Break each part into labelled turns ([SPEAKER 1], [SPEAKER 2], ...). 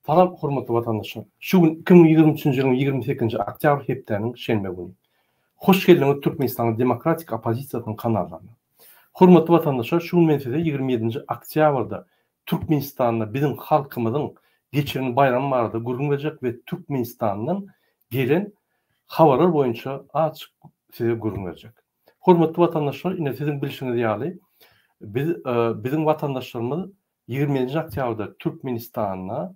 [SPEAKER 1] Salam hormatly vatandaşlar. Şu gün 2023 ýylyň 28-nji oktyabr hepdeniň şenbe güni. Hoş geldiňiz Türkmenistan'a demokratik opozisiýasynyň kanallarına. Hormatly vatandaşlar, şu gün men size 27-nji oktyabrda Türkmenistanda bizim halkymyzyň geçiren bayram barada gurulmajak we Türkmenistanyň gelen habarlar boýunça açyk size gurulmajak. Hormatly vatandaşlar, ine sizin bilişiniz ýaly bizim vatandaşlarymyz 27-nji oktyabrda Türkmenistana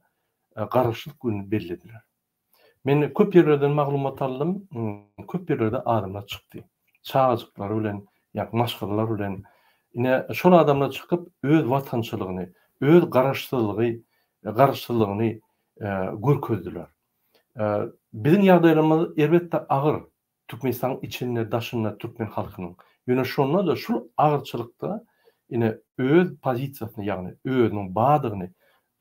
[SPEAKER 1] garaşlyk günü bellidiler. Men köp ýerlerden maglumat aldym, köp ýerlerde adamlar çykdy. Çağajyklar bilen, ýa maşgalalar bilen ine şol adamlar çykyp öz watançylygyny, öz garaşlygyny görkezdiler. Bizim ýagdaýlarymyz elbetde agyr. Türkmenistan içinde daşynda türkmen halkynyň. Ýöne şonda da şol agyrçylykda ine öz pozisiýasyny, ýagny özüniň badygyny,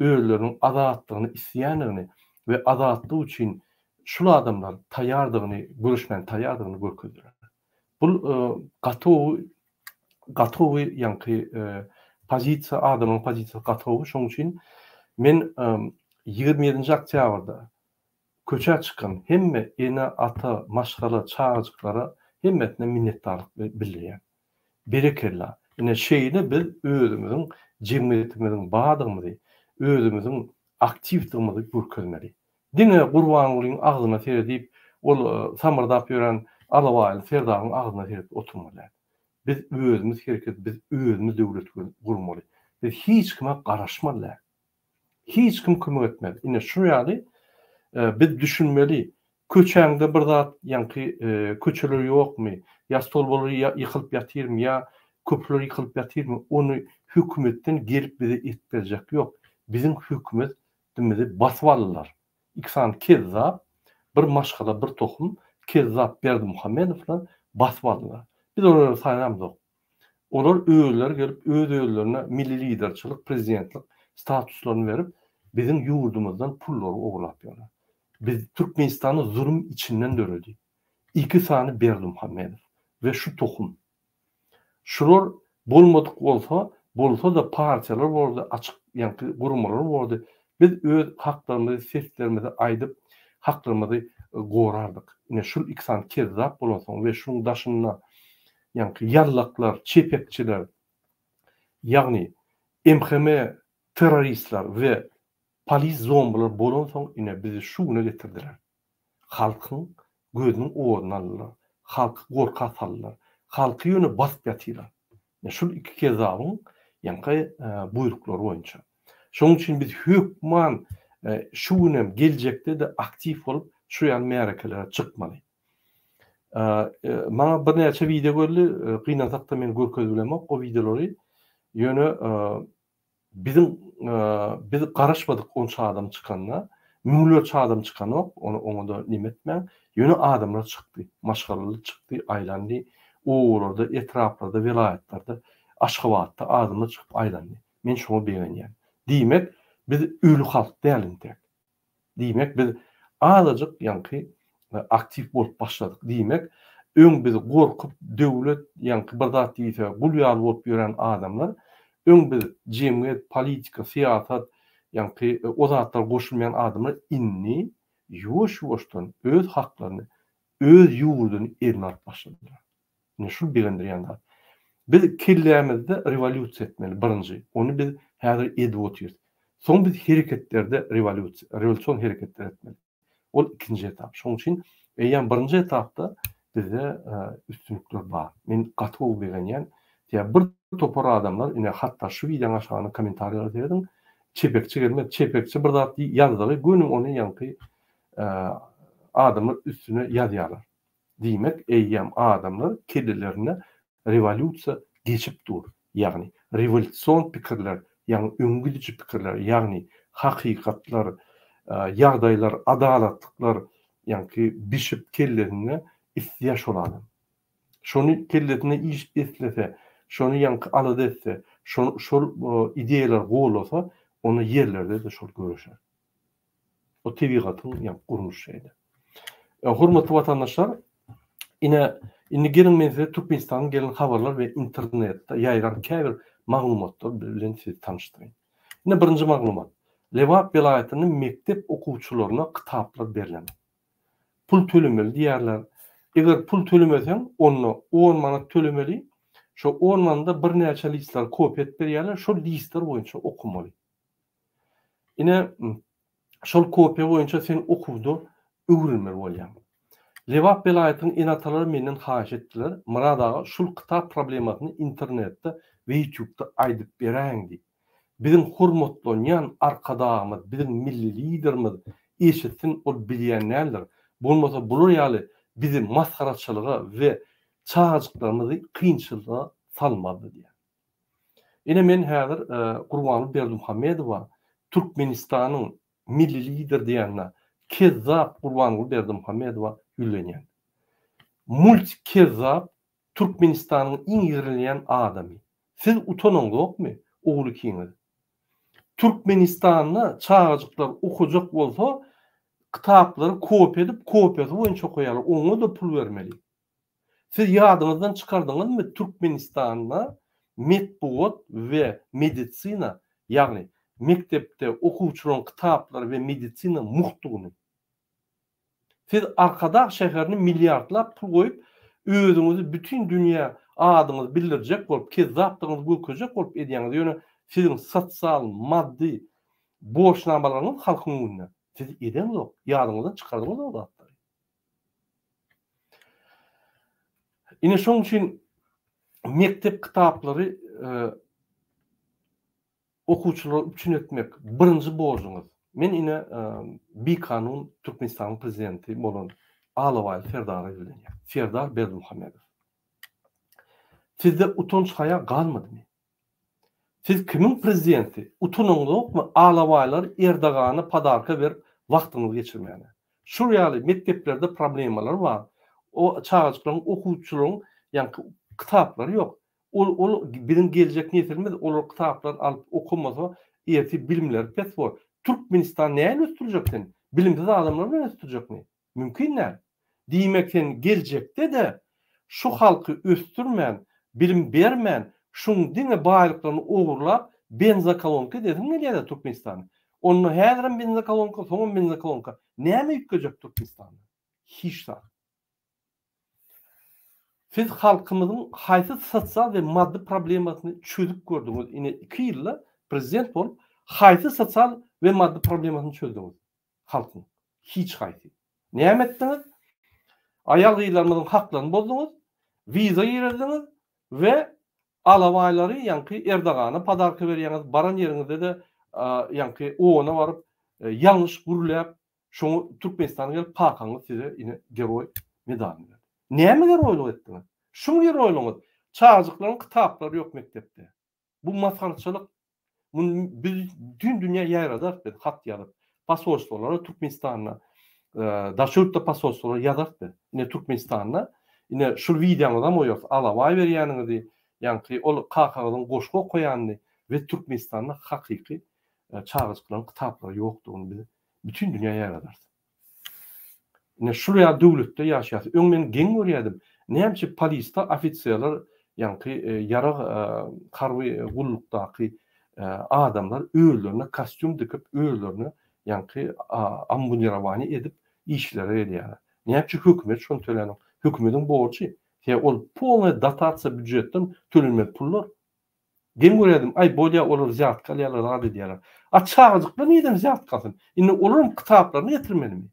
[SPEAKER 1] özleriniň azatlygyny isýanyny we azatlyk üçin şol adamlar taýýardygyny, görüşmän taýýardygyny görkezdiler. Bul gatowy ýanky pozisiýa, adamyň pozisiýasy gatowy. Şoň üçin men 27-nji oktyabrda köçe çykan hemme ene ata maşgala çağajyklara hemmetine minnetdarlyk bildirýän. Berekella. Ine şeýle biz özümiziň jemgyýetimiziň badygyny, özümiziň aktivdigimizi görkezmeli. Diňe Gurban Gulyň agzyna seredip, ol samardap ýören Alawaýly Ferdagyň agzyna seredip oturmaly. Biz özümiz hereket, biz özümiz döwlet gurmaly. Biz hiç kime garaşmaly. Hiç kim kömek etmeli. Ine şu ýaly biz düşünmeli. Köçäňde bir zat ýanky köçeler ýokmy? Ya stolbolary ýykylyp ýatyrmy? Ya köpler ýykylyp ýatyrmy? Onu hökümetden gelip bize etdirjek ýok. Bizim hökümet dimizi baswalylar. İksan kezzap, bir maşgala, bir tohum kezzap Berdimuhamedowlar baswalylar. Biz onlara saýlamyk. Olar öýler gelip öz öýlerine milli liderçilik, prezidentlik statuslaryny berip bizim ýurdumyzdan pullary oglap ýörler. Biz Türkmenistany zulüm içinden döredik. İki sany Berdimuhamedow ve şu tohum. Şular bolmadyk bolsa da partiýalar boldy, açyk ýanky gurumlar boldy. Biz öz haklarymyzy, seslerimizi aýdyp, haklarymyzy gorardyk. Ine şul iksan kezzap bolansoň we şuň daşyna ýanky ýallaklar, çepekçiler, ýagny MHM terroristler we polis zombalar bolansoň ine bizi şu güne getirdiler. Halkyň gözüniň oğruna aldylar. Halky gorka saldylar. Halky ýöne basyp ýatylar. Şul iki kezzabın ýanky buýruklary boýunça. Şoň üçin biz hökman şu günem geljekde de aktiv bolup şu ýan märekelere çykmaly. Maňa bir näçe video geldi, gynasakda men görkezdilemek o videolary ýöne biz garaşmadyk onça adam çykanda, müňlerçe adam çykan ok, onu da nimetmän. Ýöne adamlar çykdy, maşgalaly çykdy, aýlandy, oğurlarda, etraflarda, vilayetlarda, Aşgabatda adamlar çykyp aýlandy. Men şoňa beýenýän. Diýmek, biz ölü halk dälintek. Diýmek, biz azajyk ýanky aktiv bolup başladyk. Diýmek, öň biz gorkup döwlet ýanky bir zat diýse, gulýal bolup ýören adamlar, öň biz jemgyýet, politika, siýasat ýanky o zatlar goşulmayan adamlar inni ýoş-ýoşdan öz haklaryny, öz ýurduny eline alyp başladylar. Ne şu beýendirýän zat. Biz kellämizde rewolýusiýa etmeli birinji. Onu biz häzir edip oturýarys. Soň biz hereketlerde rewolýusiýon hereketler etmeli. Ol ikinji etap. Şoň üçin eýen birinji etapda bize üstünlükler bar. Men gatow beýenýän, bir topar adamlar ine hatda şu videoň aşagyna kommentariýa berdim. Çepekçi gelmek, çepekçi bir zat ýazdylar, günüm onu ýanky adamlar üstüne ýazýarlar. Diýmek, eýen adamlar kellelerine rewolýusiýa geçip dur. Ýagny rewolýusiýon pikirler, ýagny öňgüdüji pikirler, ýagny hakykatlar, ýagdaýlar, adalatlyklar ýanky bişip kellerine ihtiýaç bolan. Şonu kellerine iş eslese, şonu ýanky alady etse, şol ideýalar goýulsa, onu yerlerde de şol görüşer. O tebigatyň ýanky guruluş şeýle. Hormatly vatandaşlar, ine gelin men size Türkmenistanyň gelen habarlar we internetde ýaýran käbir maglumatlar bilen sizi tanıştyrayım. Ine birinji maglumat. Lewap vilayatynyň mektep okuwçylaryna kitaplar berilen. Pul tölemeli diýerler. Eger pul tölemeseň, onu 10 manat tölemeli. Şo 10 manada bir näçe listler kop et berýärler, şo listler boýunça okumaly. Ine şol kopya boýunça sen okuwdy, öwrülmeli bolýan. Lewap vilayatynyň enatalary menden haýyş etdiler. Murad aga şol kitap problemasyny internetde we YouTube'da aýdyp beräň diýip. Bizim hormatlanýan arkadagymyz, bizim milli liderimiz eşitsin ol bilýänler. Bolmasa bular ýaly bizim maskaraçylyga we çağajyklarymyzy kynçylyga salmady diýär. Ine men häzir Gurbany Berdimuhammedowa Türkmenistanyň milli lider diýenler Kezzap Gurbany Berdimuhammedowa ýülenýär. Kezzap Türkmenistanyň iň ýerilýän adamy. Siz utanaňyzokmy? Ogly kiňiz. Türkmenistanyň çağajyklar okujak bolsa, kitaplary kop edip, kopyasy boýunça koýarlar. Oňa da pul bermeli. Siz ýadyňyzdan çykardyňyzmy Türkmenistanyň metbuat we medisina, ýagny mektepde okuwçylaryň kitaplary we medisina muhtugyny. Siz arkadaş şäherine milliardlap pul goýup, özüňizi bütün dünýä adyňyzy bildirjek bolup, kezzapdyňyzy gökejek bolup edýäňiz. Ýöne sizin sosial, maddi boşnamalaryňyz halkyň önüne. Siz edenok, ýadyňyzdan çykardyňyz o zatlary. Ine şoň üçin mektep kitaplary okuwçylar üçin etmek birinji borjuňyz. Men ine Bikanun Türkmenistanyň prezidenti bolan Alawaýl Ferdara ýülenýär. Ferdar Berdimuhammedow. Sizde utanç haya galmadymy? Siz kimin prezidenti? Utanaňyzokmy? Alawaýlar Erdogany padarka berip wagtyňyzy geçirmäne. Şu ýaly mekteplerde problemalar bar. O çağajyklaryň okuwçylaryň ýa-ni kitaplary ýok. Ol bizim geljek nesilimiz ol kitaplar alyp okumasa erti bilimler pes bol. Türkmenistan näme östürjekden? Bilimsiz adamlar näme östürjekmi? Mümkin näme? Diýmekden geljekde de şu halky östürmän, bilim bermän, şuň diňe baýlyklaryny ogurlap benzokolonka dedim näde Türkmenistan. Onu häzir benzokolonka, soňra benzokolonka. Näme ýükejek Türkmenistan? Hiç sa. Siz halkymyzyň haýsy sosial we maddi problemasyny çözüp gördüňiz. Ine 2 ýylda prezident bolup, haýsy sosial we maddi problemasyny çözdüňiz? Halkyň hiç haýsy. Näme etdiňiz? Aýal gyýlarymyzyň haklaryny bozduňyz, wiza ýerdiňiz we alawaýlary ýa-ni Erdogany padarka berýäňiz, baran ýeriňizde de ýa-ni ona baryp ýalňyş gurulap, şoňa Türkmenistana gelip pakaňyz size ine geroy medalny berdi. Näme geroýlyk etdiňiz? Şuň geroýlygyňyz çağajyklaryň kitaplary ýok mektepde. Bu maskarçylyk bütün dünýä ýaýradar, hat ýazyp, pasolstwolary Türkmenistana, daşurtda pasolstwolary ýazardy. Ine Türkmenistana, ine şu wideoňyzda moýok, Alawaý berýäniňizi, ýa-ni ol kakagyň goşga koýanyny we Türkmenistanda hakyky çağajyklaryň kitaplary ýokdugyny biz bütün dünýä ýaýradar. Ne şuraya döwletde ýaşaýar. Öňmen geň görýärdim. Näme polisda ofisiýerler, ýa-ni ýara karwy gullukdaky adamlar öýlerine kostyum dikip, öýlerine ýa-ni ambunierawany edip işleri edýär. Näme hökümet şonu tölenir? Hökümetiň borçy. Ol polny dotasiýa büdjetden tölenmek pullar. Geň görýärdim, ay bolýa olar zat kalýarlar rad edýärler. Çağajyklar nädem zat kalsyn? Indi olaryň kitaplaryny getirmelimi?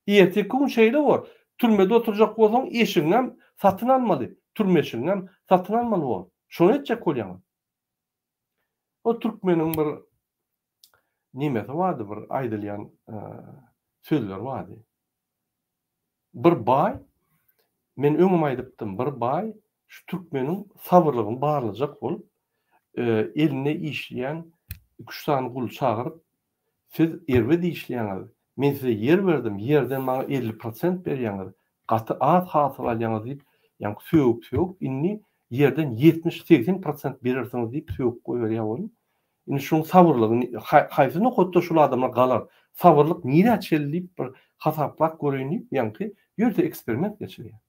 [SPEAKER 1] Erti gün şeýle bor. Türmede oturjak bolsaň eşiňden satyn almaly. Türme eşiňden satyn almaly bol. Şonu etjek bolýar. O türkmeniň bir nimesi vardy, bir aýdylýan sözler vardy. Bir bay, men öňüm aýdypdym, bir bay şu türkmeniň sabırlygyny barlajak bolup, eline işleýän 3 tane gul çağırıp, siz erwede işleýäňiz. Men size yer berdim, yerden maňa 50% berýäňiz. Gaty az hasyl alýaňyz diýip, ýa-ni söýüp, inni yerden 70-80% berersiňiz diýip söýüp goýberýär bolýar. Indi şuň sabırlygyny haýsyny hotda şol adamlar galar. Sabırlyk nire çellip bir hasaplak görýän, ýa-ni ýörde eksperiment geçirýär.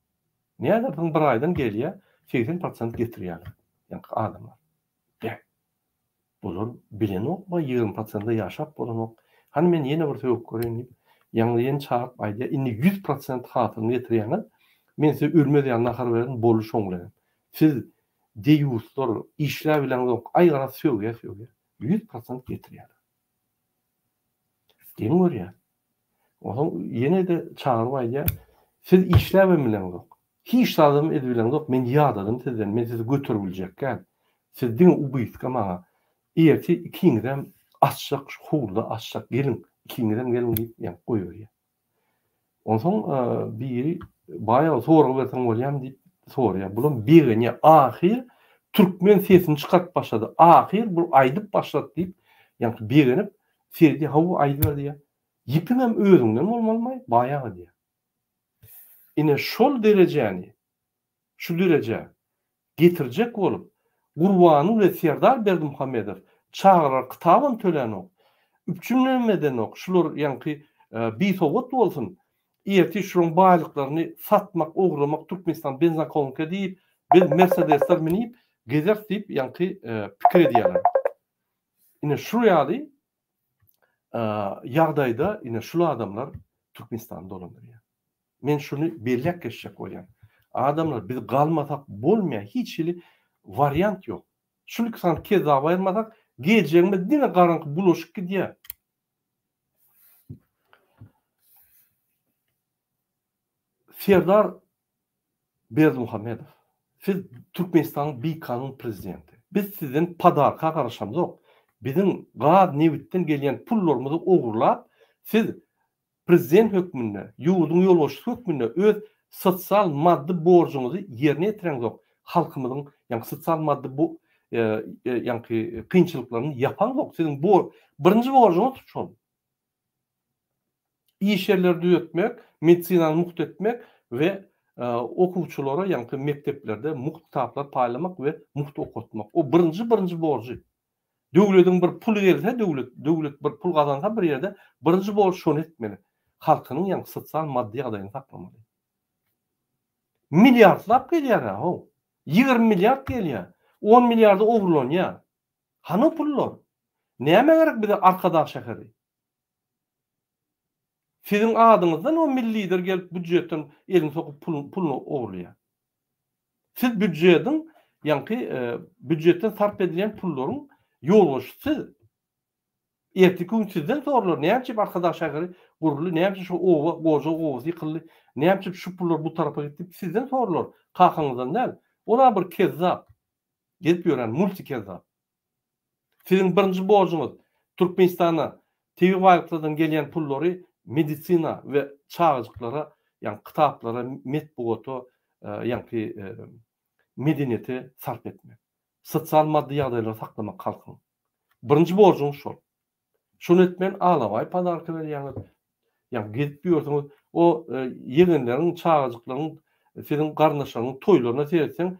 [SPEAKER 1] Näde bir aýdan gelýär, 80% getirýär. Ýa-ni adamlar. Bular bilen okma 20% yaşap bolan ok. Hani men yine bir söýüp göreyim. Ýa-ni ýen çağıp aýdy. Indi 100% hatyryny getirýäňiz. Men size ürmez ýa nahar beren boluş oňlaýan. Siz deýuslar işler bilen ok. Aýgara söýge 100% getirýär. Diň görýär. Oňa ýene de çağıryp aýdýar. Siz işler bilen ok. Hiç adam edibilen ok. Men ýadadım sizden. Men sizi götürüp biljekkä. Siz diň ubyýska maňa Iyeti ikiňizem açjak, hurda açjak, gelin, ikiňizem gelin diýip ýa goýberýär. Onsoň biri baýa soragy bersen bolýam diýip soraýar. Bular birine ahir türkmen sesini çykaryp başlady. Ahir bu aýdyp başlady diýip, ýa birine serdi hawu aýdy berdi. Ýipiňem özüňden bolmaly, baýagy diýär. Ine şol derejäni, şu derejä getirjek bolup Gurbany we Serdar Berdimuhammedow çağırar kitabyn tölen ok. Üçünlemeden ok. Şular ýa-ni biýsowat bolsun. Ýeti şuň baýlyklaryny satmak, ogurlamak Türkmenistan benzakolunka diýip, biz Mercedesler minip, gezek diýip ýa-ni pikir edýärler. Ine şu ýaly ýagdaýda ine şul adamlar Türkmenistanda dolandyrýar. Men şunu belläp geçjek bolýan. Adamlar biz galmasak bolmaýan hiç hili variant yok. Şulik san keza ayırmasak geleceğimiz dine karanlık bulaşık gidiyor. Serdar Berdimuhammedow, siz Türkmenistan'ın bir kanun prezidenti. Biz sizin padarka karışamız yok. Bizim gad nevitten gelen pullarımızı oğurlap, siz prezident hükmünde, yurdun yolbaşı hükmünde öz sosyal maddi borcunuzu yerine getiren yok. Halkımızın yani sosyal maddi bu yani kıyınçılıklarını yapan yok. Sizin bu birinci borcunuz şu. İş yerleri düzeltmek, medisinanı muht etmek ve okuvçulara yani mekteplerde muht kitaplar paylamak ve muht okutmak. O birinci borcu. Devletin bir pul gelse devlet bir pul kazansa bir yerde birinci borcu şunu etmeli. Halkının yani sosyal maddi adayını saklamalı. Milyarlar geliyor ha. 20 milyar geliyor. 10 milyarda oğurlanıyor. Hanı pullar? Näme gerek bize arkadaş şäheri? Sizin adınızdan o milli lider gelip büdjetten elini sokup pulunu oğurluyor. Siz büdjetin yani büdjetten sarf edilen pulların yolbaşısı. Erteki gün sizden sorulur. Näme arkadaş şäheri gurulu, näme şu goja oğuz yıkıldı, näme şu pullar bu tarafa gitti sizden sorulur. Kakanızdan näme? Ola bir kezzap. Gelip ýören multi kezzap. Sizin birinci borcunuz Türkmenistan'a TV baýlyklarydan gelen pullary medisina we çağıjyklara, yani kitaplara, metbuata, yani medeniyete sarf etmek. Sosyal maddi ýagdaýlary saklamak halkyň. Birinci borcunuz şol. Şunu etmen alabay padarka berýäňiz. Yani gelip ýörseňiz o ýegenleriň, çağıjyklaryň, sizin garnaşlaryň toýlaryna sersen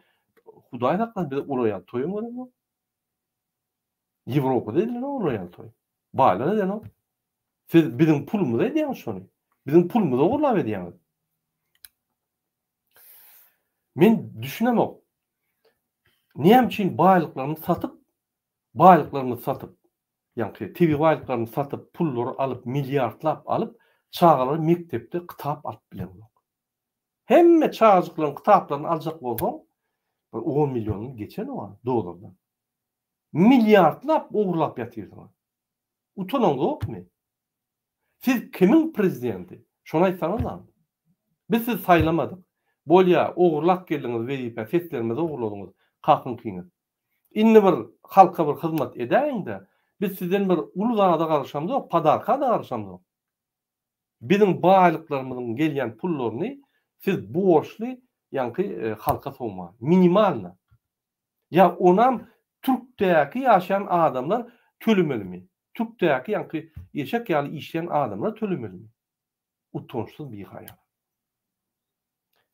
[SPEAKER 1] Hudaý hakdan bir ulayan toy mu var? Ýewropada edilen ulayan toy. Baýlar eden o. Siz bizim pulumuza edýän şonu. Bizim pulumuza oglap edýäňiz. Men düşünemok. Näme üçin baýlyklaryny satyp, yani TV baýlyklaryny satyp, pullary alıp, milyardlap alıp, çağalary mektepde kitap alyp bilen yok. Hemme çağalyklaryň kitaplaryny aljak bolsaň 10 milyonu geçen o dolardan. Milyardlap oğurlap ýatýarlar. Utanýan ýokmy? Siz kimin prezidenti? Şonu aýtsaňyz. Biz sizi saýlamadyk. Bolýa oğurlap geldiňiz we seslerimizi oğurladyňyz. Kakynkyňyz. Indi bir halka bir hyzmat edäň-de, biz sizden bir ulugada garaşamyz ýok, padarka da garaşamyz. Bizim baýlyklarymyzyň gelýän pullaryny siz borçly yani halka soğuma. Minimalna. Ya onam Türk'teki yaşayan adamlar tölümeli mi? Türk'teki yani yaşak ýaly işleyen adamlar tölümeli mi? Utançsız bir hayal.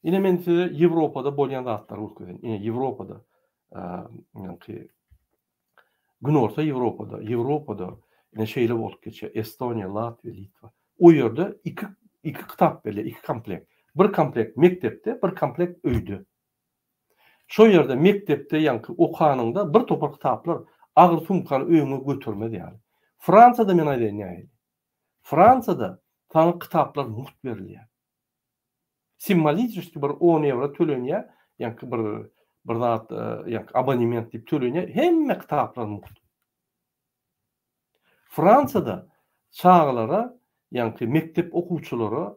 [SPEAKER 1] Yine men size Ýewropada bolýan zatlar öýtgedim. Yine Ýewropada yani gün orta Ýewropada yine şeýle bolup geçýär. Estoniya, Latviýa, Litwa. O ýerde iki kitap berýär, iki komplekt. Bir komplekt mektepde, bir komplekt öýde. Şo ýerde mektepde ýa-ni okanyňda bir topar kitaplar Ağır sumkany öňe götürmedi ýaly. Fransada men aýdaýyn ýaly. Fransada sana kitaplar muht berilýär. Simbolizmski bir 10 euro tölenýär, ýa-ni bir zat ýa-ni abonement diýip tölenýär, hemme kitaplar muht. Fransada çağlara, ýa-ni mektep okuwçylary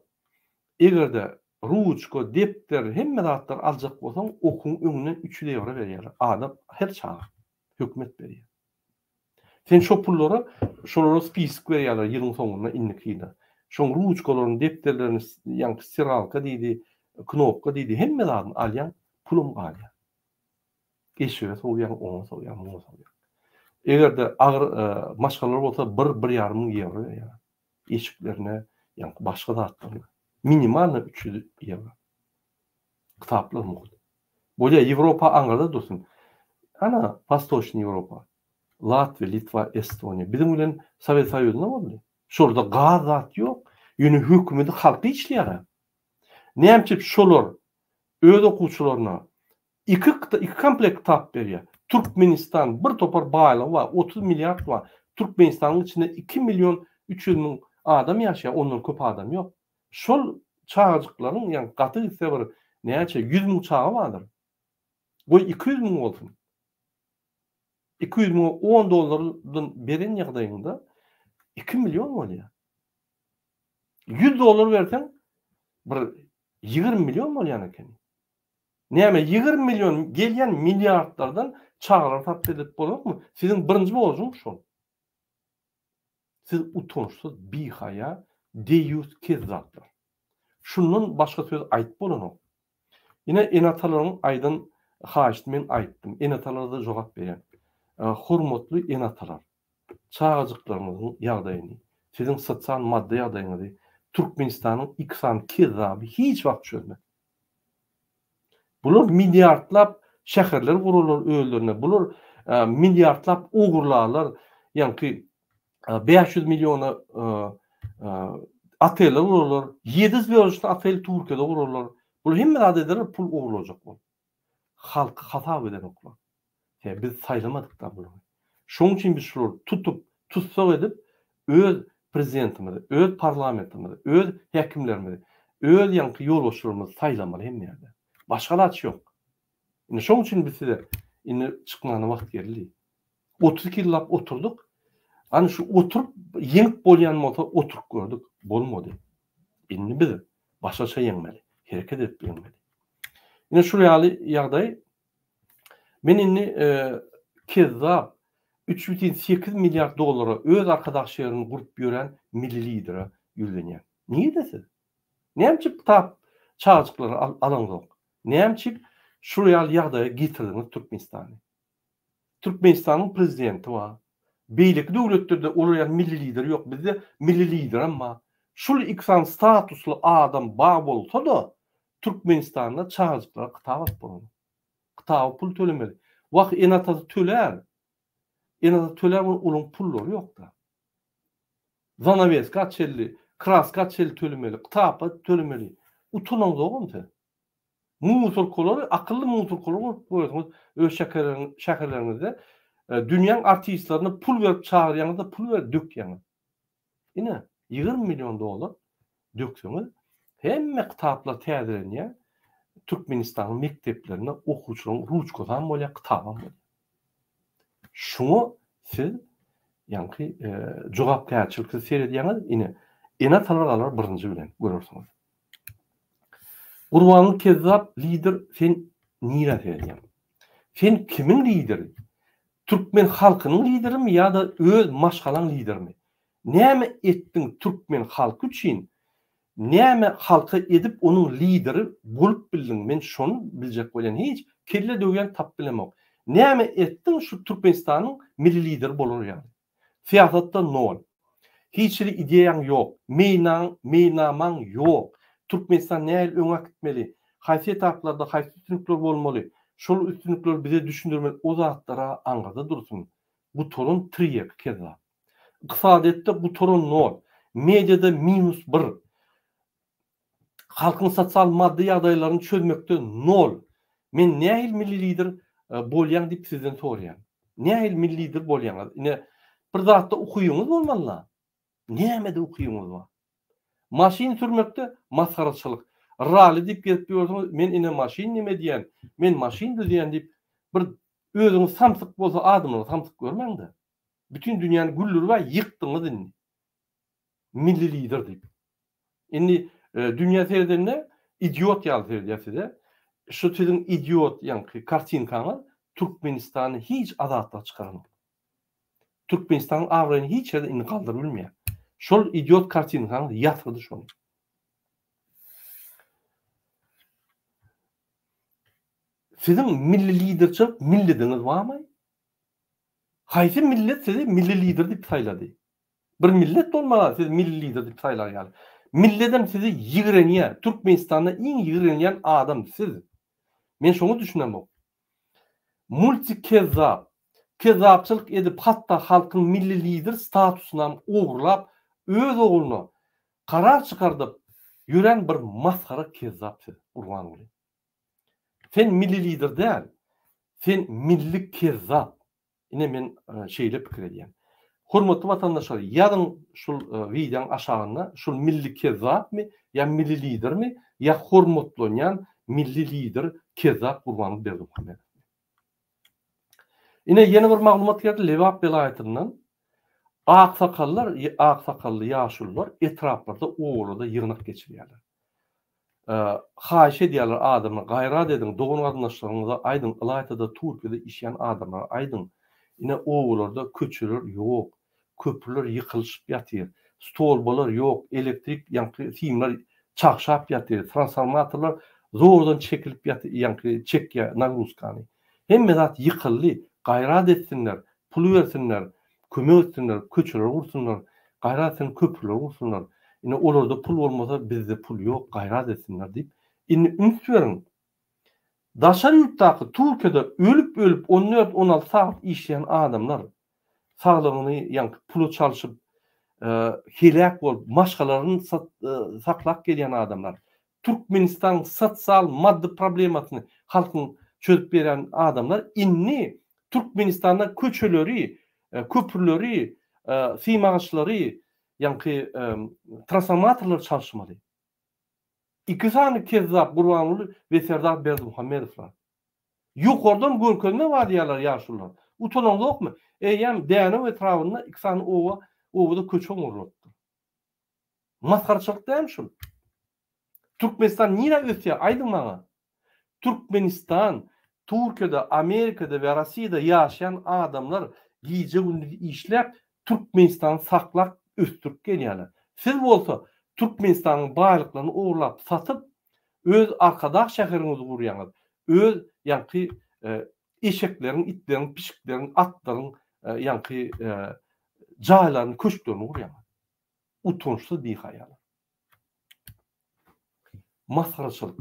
[SPEAKER 1] egerde ruçko, depter, hemme zatlar aljak bolsaň, okuň öňüne 3 euro berýär. Adam her çağa hökümet berýär. Sen şo pullary şolara spisk berýärler ýylyň soňuna innikide. Şoň ruçkolaryny, depterlerini, ýa-ni siralka diýdi, knopka diýdi, hemme zatyn alýan, pulum alýan. Eşiňe soňyan, oňa soňyan, muňa soňyan. Egerde agyr maşgalar bolsa 1-1,5 euro berýär. Eşiklerine, ýa-ni başga zatlaryna. Minimalna 300 euro. Kitaplar muht. Bolýa Ýewropa aňyrda dursun. Ana Wastoçny Ýewropa. Latviýa, Litwa, Estoniýa. Bizim bilen Sowet Soýuzyna boldy. Şurada gaz zat ýok. Ýöne hökümeti halky işleýär. Näçip şolar öz okuwçylaryna iki komplekt kitap berýär. Türkmenistan bir topar baýlygy bar, 30 milliard bar. Türkmenistanyň içinde 2 milyon 300 000 adam ýaşaýar, ondan köp adam ýok. Şol çağajyklaryň, ýa-ni gaty ise bir näçe 100 000 çağı bardyr. Bu 200 000 bolsun. 200 000 10 dollardan beren ýagdaýynda 2 milyon bolýar. 100 dollar bersen bir 20 milyon bolýan eken. Näme 20 milyon gelýän milliardlardan çağlar tap edip bolarmy? Sizin birinji boluşuňyz şol. Siz utançsız, bihaya, deýus kezzaplar. Şundan başga söz aýdyp bolanok. Ýine enatalaryň aýdan haýyşdy men aýtdym. Enatalar da jogap berýän. Hormatly enatalar, çağajyklaryňyzyň ýagdaýyny, sizin sosial madda ýagdaýyňyzy Türkmenistanyň iksan kezzaby hiç wagt çözmedi. Bular milliardlap şäherler gururlar öýlerine. Bular milliardlap ugurlarlar, ýa-ni 500 milyona atelyar gururlar, 700 bölüşde atel Türkiýede gururlar. Bular hemme adetler pul ugurlajak bol. Halky hasap eden oklar. Biz saýlamadyk da bular. Şoň üçin biz şular tutsak edip öz prezidentimizi, öz parlamentimizi, öz häkimlerimizi, öz ýa-ni ýolbaşçylarymyzy saýlamaly hemme ýerde. Başgalaç ýok. Ine şoň üçin biz size ine çykmana wagt geldi. 32 ýyllap oturduk. Ana şu oturup ýeňip bolýan bolsa oturup gördük. Bolmady. Indi biz başgaça ýeňmeli, hereket edip ýeňmeli. Ine şu ýaly ýagdaý men indi kezzap 3,8 milyar dollara öz arkadaşlaryny gurup ýören milli lidera ýüzlenýär. Niýe desiz? Näçip kitap çağajyklary alaňyz? Näçip şu ýaly ýagdaýa getirdiňiz Türkmenistany? Türkmenistanyň prezidenti bar. Beýlik döwletlerde olaýan milli lider ýok. Bizde milli lider amma şol iksan statusly adam bar bolsa da Türkmenistanda çağajyklar kitap bolan. Kitap pul tölemeli. Wagt enata töler. Enata töler onun pullary ýok da. Zanaves kaçelli, kras kaçelli tölemeli, kitap tölemeli. Utunan zogumsa. Musul kolary, akylly musul kolary goýýarsyňyz öz şäherlerinizde dünýäň artistlaryna pul berip çağırýaňyzda pul berip dökýäňiz. Ine 20 milyon dolar dökseňiz hemme kitaplar täzelenýär. Türkmenistanyň mekteplerine okuwçylaryň ruçkadan bolýar, kitapdan bolýar. Şunu siz ýa-ni jogapkärçilikde seredýäňiz, ine enatalar birinji bilen görürsiňiz. Gurbanyň kezzap lider sen niýe edýän? Sen kimiň lideri? Türkmen halkynyň liderimi ýa-da öz maşgalaň liderimi? Näme etdiň Türkmen halky üçin? Näme halka edip onun lideri bolup bildiň? Men şonu biljek bolýan hiç kelle döwgen tap bilemok. Näme etdiň şu Türkmenistanyň milli lideri bolar ýaly? Siýasatda nol. Hiç bir ideýaň ýok. Meýnamaň ýok. Türkmenistan näil öňe gitmeli? Haýsy etaplarda haýsy üstünlikler bolmaly? Şol üstünlikler bize düşündirmeli. O zatlara aňyrda dursun. Bu torun triýek kezzap. Iqtisadetde bu torun nol. Mediada -1. Halkyň sosial maddi ýagdaýlaryny çözmekde nol. Men näil milli lider bolýan diýip sizden soraýan. Nähil millidir bolýaňyz? Ine bir zatda ukuyuňyz bolmaly. Näme de ukuyuňyz bar? Maşin sürmekde maskaraçylyk. Rally dip gelip ýördiňiz, men ine maşin nime diýen, men maşindir diýen dip bir özüňiz samsyk bolsa adamyny samsyk görmeňdi. Bütün dünýäni güllüri we ýykdyňyz indi. Milli lider dip. Indi dünýä seredinde idiot ýaly şu sizin idiot ýa-ni kartinkaňyz Türkmenistany hiç azatlyk çykaran. Türkmenistan awraýyny hiç ýerde indi galdyryp bilmeýär. Şol idiot kartinkaňyz ýatyrdy şonu. Sizin milli liderçilik millidiniz barmy? Haýsy millet sizi milli lider dip saýlady? Bir millet bolmaly, siz milli lider dip saýlar ýaly. Milledem sizi ýigrenýär. Türkmenistanda iň ýigrenýän adam siz. Men şonu düşünýän. Multikezzap, kezzapçylyk edip hatda halkyň milli lider statusyna ogrulap, öz ogluny karar çykardyp ýören bir maskara kezzap siz. Urban bolayım. Sen milli lider däl, sen milli kezzap. Ine men şeýle pikir edýän. Hormatly vatandaşlar, ýazyň şul videoň aşagyna şul milli kezzapmy, ýa milli lidermi, ýa hormatlanýan milli lider kezzap Gurbany Berdimuhammed. Ine ýene bir maglumat geldi Lewap vilayatyndan. Aksakally ýaşullar etraplarda oğurda ýygnak geçirýärler. Haýş edýärler adamlar, gaýrat ediň, dogun gardaşlaryňyza aýdyň, Ilaytada, Türkiýede işleýän adamlar aýdyň. Ine oğurlarda köçürler ýok, köprüler ýykylyşyp ýatyr, stolbalar ýok, elektrik ýa-ni simler çakşap ýatyr, transformatorlar zordan çekilip ýatyr, ýa-ni çekýä nagruzkany. Hemme zat ýykyldy, gaýrat etsinler, pul bersinler, kömek etsinler, köçürler gursunlar, gaýrat etsin, köprüler gursunlar. Ine olarda pul bolmasa bizde pul ýok, gaýrat etsinler diýip indi üns beriň. Daşar ýurtdaky Türkiýede ölüp 14-16 saat işleýän adamlar saglygyny ýa-ni pulu çalyşyp helak bolup maşgalaryny saklap gelýän adamlar, Türkmenistan sosial maddi problemasyny halkyň çözüp beren adamlar inni Türkmenistanda köçeleri, köprüleri, simagaçlary, ýa-ni transformatorlar çalyşmaly. İki sany kezzap Gurbany we Serdar Berdimuhammedowlar. Ýokardan görkezme wadiýalar ýaşullar. Utanaňyz ýokmy? Eýem däne we etrawyna iki sany owada köçeň urulupdy. Maskarçylyk däl şol. Türkmenistan nire ötýär? Aýdyň maňa. Türkmenistan, Türkiýede, Amerikada we Rossiýada ýaşaýan adamlar gije gündüz işläp Türkmenistan saklap östürip gelýärler. Siz bolsa Türkmenistanyň baýlyklaryny oğurlap satyp öz arkadaş şäheriňizi gurýaňyz. Öz ýa-ni eşekleriň, itlerin, pişiklerin, atlaryň ýa-ni jaýlaryny, köşklerini gurýaňyz. Utançsız bir haýal. Maskaraçylyk.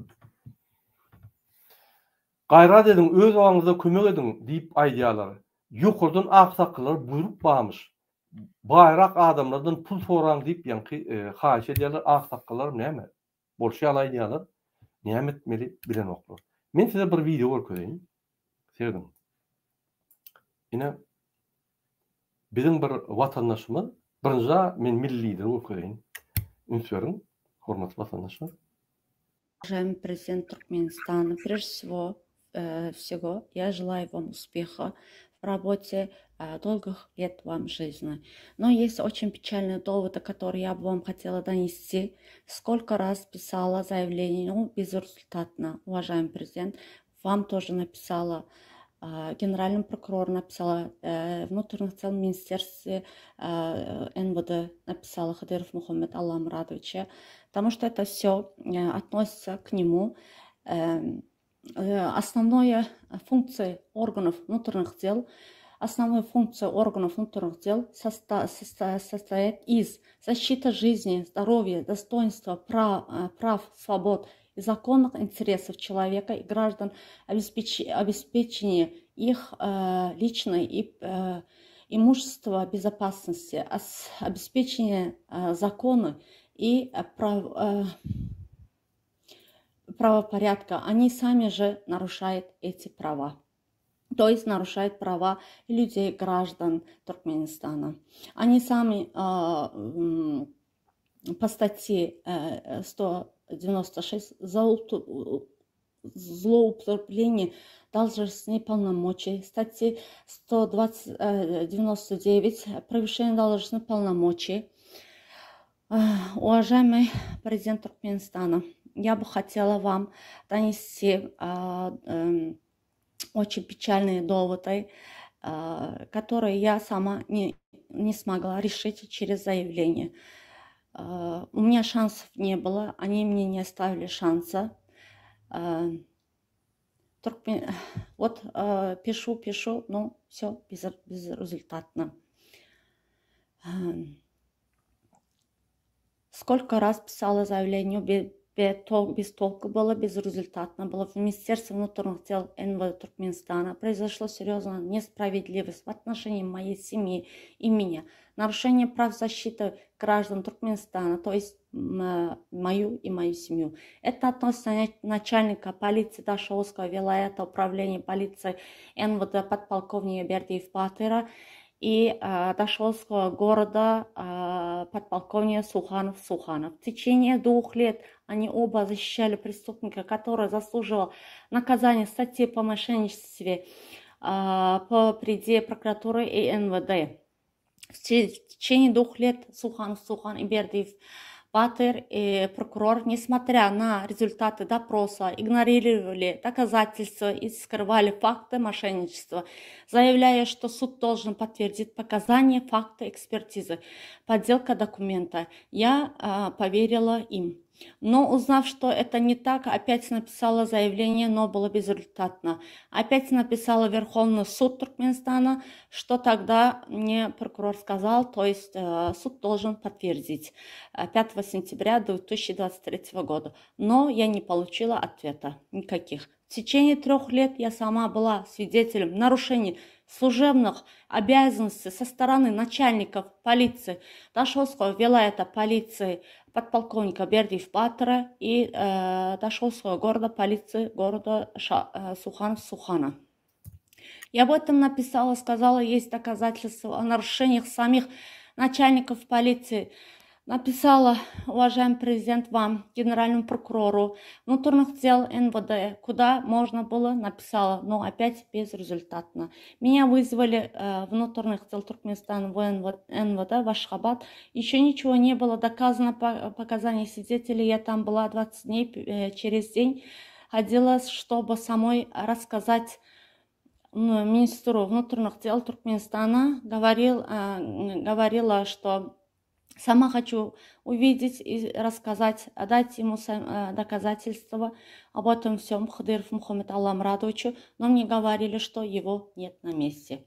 [SPEAKER 1] Gaýrat ediň, öz owaňyzda kömek ediň diýip aýdýarlar. Ýokardan aksaklar buyruk barmyş. Bayrak adamlardan pul soran deyip ýa-ni haýş edýärler, aksaklar näme? Bolşy alaýdýarlar. Näme etmeli bilen oklar. Men size bir video görkezýän. Serdim. Ine bizim bir vatandaşymyz, birinji men milli lider görkezýän. Ünsüriň, hormatly vatandaşlar.
[SPEAKER 2] Уважаемый президент Туркменистана, прежде всего я желаю вам успеха в работе, долгих лет вам жизни. Но есть очень печальные доводы, которые я бы вам хотела донести. Сколько раз писала заявление, безрезультатно, уважаемый президент. Вам тоже написала, генеральный прокурор написала, внутренних дел министерстве НВД написала Хадыров Мухаммед Алламурадовича, потому что это все относится к нему. Основная функция органов внутренних дел состоит из защиты жизни, здоровья, достоинства, прав, свобод и законных интересов человека и граждан, обеспечения их личной и имущества безопасности, обеспечения закона и правопорядка. Они сами же нарушают эти права. то есть нарушает права людей, граждан Туркменистана. Они сами по статье 196 злоупотребление должностных полномочий, статье 199 превышение должностных полномочий. Уважаемый президент Туркменистана, я бы хотела вам донести очень печальные доводы, которые я сама не смогла решить через заявление. У меня шансов не было, они мне не оставили шанса. Вот пишу, но все безрезультатно. Сколько раз писала заявление, без толку было, безрезультатно было. В Министерстве внутренних дел НВД Туркменистана произошла серьезная несправедливость в отношении моей семьи и меня. Нарушение прав защиты граждан Туркменистана, то есть мою и мою семью. Это относится начальника полиции Дашоуского вилаята управления полиции НВД подполковника Бердиев Батыра и Дашоуского города подполковника Суханов. В течение 2 лет они оба защищали преступника, который заслуживал наказания статьи по мошенничестве по приде прокуратуры и НВД. В течение 2 лет Сухан и Бердиев Батыр и прокурор, несмотря на результаты допроса, игнорировали доказательства и скрывали факты мошенничества, заявляя, что суд должен подтвердить показания, факты экспертизы, подделка документа. Я поверила им. Но узнав, что это не так, опять написала заявление, но было безрезультатно. Опять написала Верховный суд Туркменистана, что тогда мне прокурор сказал, то есть суд должен подтвердить 5 сентября 2023 года. Но я не получила ответа никаких. В течение 3 лет я сама была свидетелем нарушений служебных обязанностей со стороны начальников полиции Дашоуского вилаята полиции подполковника Бердиев Батыра и Дашоуского города полиции города Сухана. Я об этом написала, сказала, есть доказательства о нарушениях самих начальников полиции. Написала, уважаемый президент, вам, генеральному прокурору внутренних дел НВД, куда можно было, написала, но опять безрезультатно. Меня вызвали внутренних дел Туркменистана в НВД, в Ашхабад. Еще ничего не было доказано, показания свидетелей. Я там была 20 дней, через день ходила, чтобы самой рассказать министру внутренних дел Туркменистана. Говорила, что сама хочу увидеть и рассказать, дать ему доказательства об этом всем Хадыров Мухаммед Алламрадовичу, но мне говорили, что его нет на месте.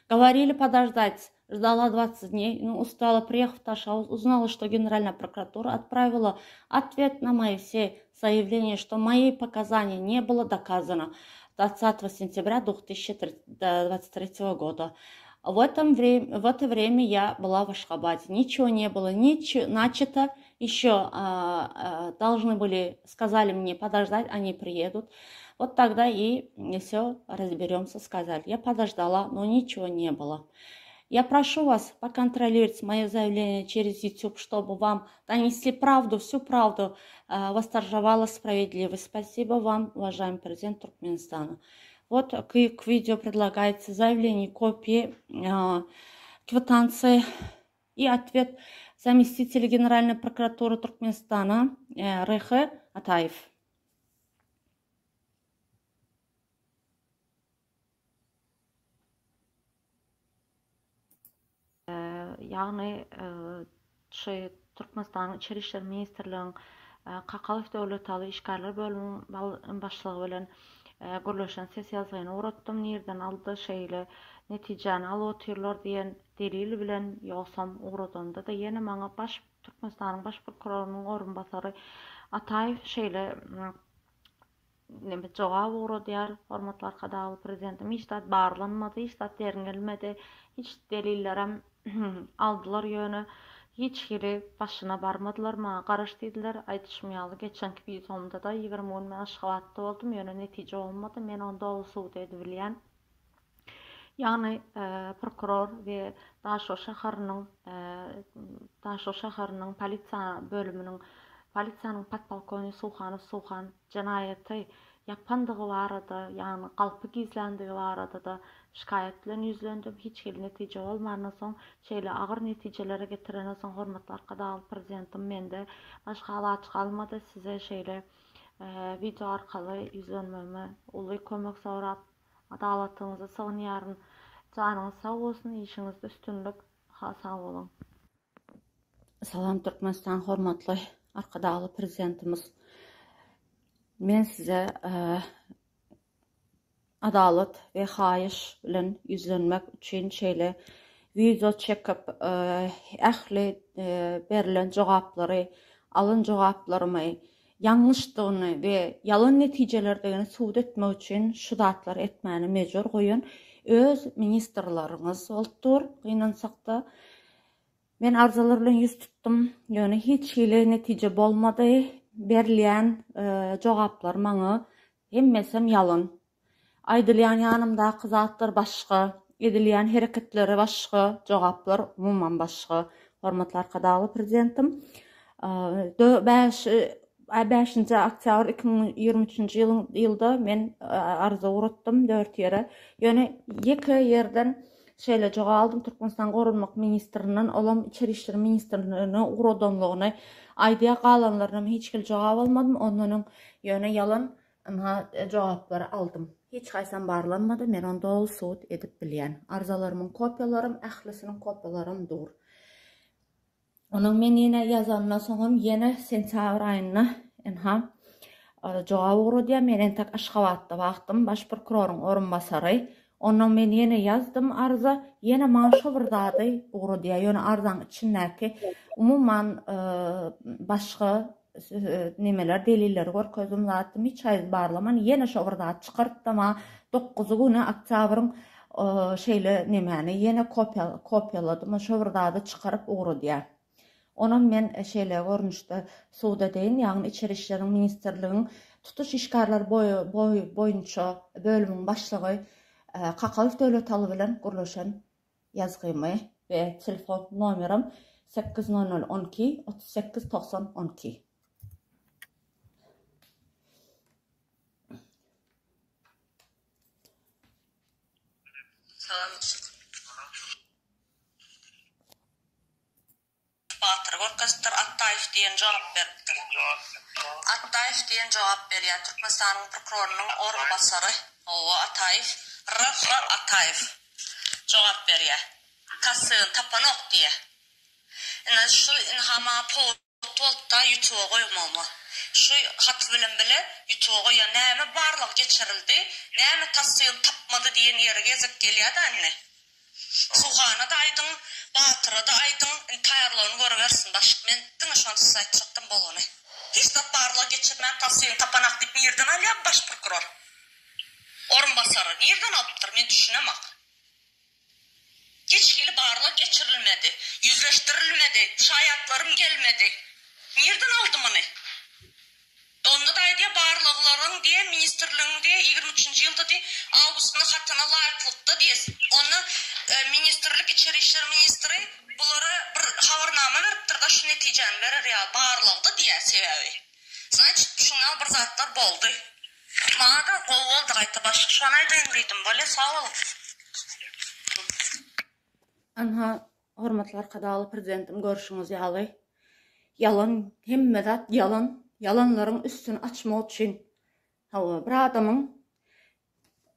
[SPEAKER 2] Говорили подождать, ждала 20 дней, но устала, приехав в Ташауз, узнала, что Генеральная прокуратура отправила ответ на мои все заявления, что мои показания не было доказано 20 сентября 2023 года. В это время я была в Ашхабаде. Ничего не было, начато. Еще должны были, сказали мне подождать, они приедут. Вот тогда и все разберемся, сказали. Я подождала, но ничего не было. Я прошу вас поконтролировать мое заявление через YouTube, чтобы вам донесли правду, всю правду, восторжевала справедливость. Спасибо вам, уважаемый президент Туркменистана. Вот к видео предлагается заявление, копии, квитанции и ответ заместителя Генеральной прокуратуры Туркменистана Рехе Атаев.
[SPEAKER 3] Яғни Түркменстан İçeri İşler Ministrliğinin Qaqalif Döwletaly işgärler bölüminiň başlygy bilen gürleşen ses ýazgyny uratdym. Nerden aldy şeýle netijäni alyp oturlar diýen delil bilen ýoksam uradanda da ýene maňa Türkmenistanyň baş prokurorunyň orunbasary Ataýew şeýle jogap uradýar. Hormatly arkadaşlar, prezidentim hiç dat barlanmady, hiç dat deringelmedi, hiç delillerem aldylar ýöne. Hiç hili başına barmadılar, maňa garaş diýdiler, aýdyşmaýaly. Geçenki videomda da 20 gün men Aşgabatda boldum, ýöne netije bolmady. Men onda ol suwda edip bilýän. Yani prokuror ve Daşo şaharynyň polisiýa bölüminiň polisiýanyň patpolkowniky Suhan jenaýaty yapandygy barada, ýani galpy gizlendigi barada da şikaýet bilen ýüzlendim. Hiç hili netije bolmagyna soň şeýle agyr netijelere getirene soň hormatly arkadaşlar prezidentim mende başga alaç kalmady. Size şeýle video arkaly ýüzlenmeme uly kömek sorap adalatyňyzy sygynýaryn. Janyňyz sag bolsun, işiňizde üstünlük. Sag bolun.
[SPEAKER 2] Salam Türkmenistan hormatly arkadaşlar prezidentimiz. Men size adalet ve haýyş bilen ýüzlenmek üçin şeýle video çekip ähli berilen jogaplary, alyn jogaplarmy ýalňyşdygyny we ýalan netijelerdigini suwd etmek üçin şu datlar etmäni mejbur goýun. Öz ministrleriňiz boldur, gynansak-da men arzalar bilen ýüz tutdum. Ýöne hiç hili netije bolmady. Berilen jogaplar maňa hemmesem ýalan. Aýdylýan ýanymda kızatlar başga, edilýän hereketleri başga, jogaplar umumyň başga. Hormatly arkadaşlar prezidentim. 5-nji oktýabr 2023-nji ýylda men arza uratdym 4 ýere. Ýöne 2 ýerden şeýle jogap aldım Türkmenistan Gorunmak ministrinden, olam içeri işleri ministrine uradymlygyny aýdýa galanlaryna hiç kil jogap almadym. Ondan ýöne ýalan jogaplary aldım. Hiç gaýsam barlanmady. Men onda ol suwd edip bilýän. Arzalarymyň kopýalarym, ählisiniň kopýalarym dur. Onuň men ýene ýazandan soň ýene sentyabr aýyna jogap uradýa. Men entek Aşgabatda baktym, baş prokuroruň orunbasary. Ondan men ýene ýazdym arza, ýene maňa şobirdady uradýa. Ýöne arzaň içindäki umumyň başga nemeler deliller görkezdim zatym hiç aýz barlaman ýene şobirdady çykartdym. 9 güni oktýabryň şeýle nemeni ýene kopýaladym, şobirdady çykaryp uradýa. Onuň men şeýle görnüşde suwd edeýin, ýagny içeri işleriň ministrliginiň tutuş işgarlar boýunça bölüminiň başlygy Kakaliýew döwletaly bilen gurulşan ýazgymy we telefon nomerim 80012 389012.
[SPEAKER 4] Batır Gorkastar Attaýew diýen jogap berdi. Attaýew diýen jogap berýär. Türkmenistanyň prokurorunyň orunbasary Attaýew, Rafa Attaýew jogap berýär. Tasyň tapanok diýe. Ina şu hama polda ýutuga goýmamy. Şu hat bilen bile ýutuga goýan näme barlyk geçirildi, näme tasyň tapmady diýen ýere gezip gelýär da anne. Suhana da aýdyň, Batyra da aýdyň, taýarlaryny görbersin. Başyk men diňe şonda aýtjatdym bolany. Hiç de barlyk geçirmän tasyň tapanak diýip ýerden alýar baş prokuror. Orunbasary nereden alıptır men düşünemek. Hiç hili barlyk geçirilmedi, yüzleştirilmedi, şaýatlarym gelmedi. Nereden aldım onu? Onda da aýdýa barlyklaryň diye ministrligiň diye 23-nji ýylda diye Awgustyň hatyna laýyklykda diýes. Onu ministrlik içeri işler ministri bulara bir habarnama beripdir da şu netijeni berer ya barlygdy diye sebebi. Значит, şuna bir zatlar boldy. Maňa da gowuldy gaýta başga şonu aýdym diýdim. Bole sag bolun.
[SPEAKER 2] Hormatly arkadaşlar prezidentim görüşüňiz ýaly. Yalan hemme zat yalan. Yalanlaryň üstüni açmak üçin bir adamyň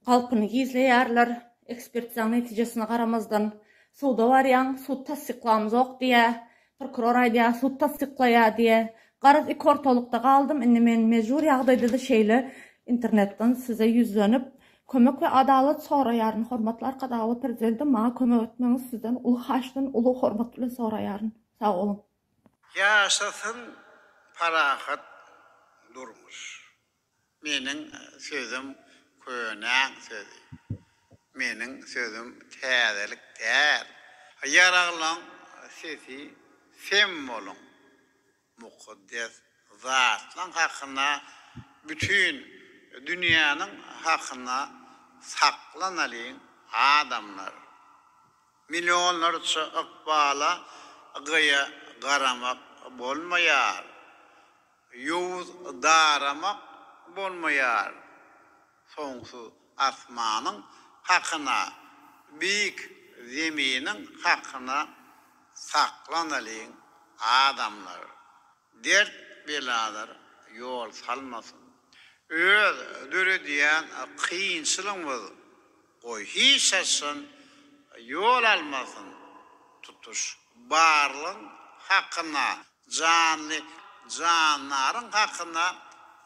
[SPEAKER 2] galpyny gizleýärler. Ekspertiza netijesine garamazdan suwda barýan, suwd tasdiklamyzok diýe, prokuror aýdýar, suwd tasdiklaýar diýe. Garaz iki ortalykda galdym. Indi men mejbur ýagdaýda da şeýle internetden size ýüzlenip kömek we adalet soraýaryn. Hormatly arkadaşlar prezidentim maňa kömek etmeňiz sizden uly haşdan uly hormat bilen soraýaryn. Sag bolun.
[SPEAKER 5] Ýaşasyn parahat durmuş. Meniň sözüm könäň sözi. Meniň sözüm täzelik däl. Ýaraglaň sesi sembolun mukaddes zatlaň hakyna bütün dünýäniň hakyna saklanalyn adamlar. Milyonlarca ıkbala gıya garamak bolmayar. Yuvuz daramak bolmayar. Soňsuz asmanın hakkına, büyük zeminin hakkına saklanalıyın adamlar. Dert belalar yol salmasın. Öz dürü diyen kıyınçılığımız o hiç açsın, yol almasın. Tutuş barlığın hakkına, canların hakkına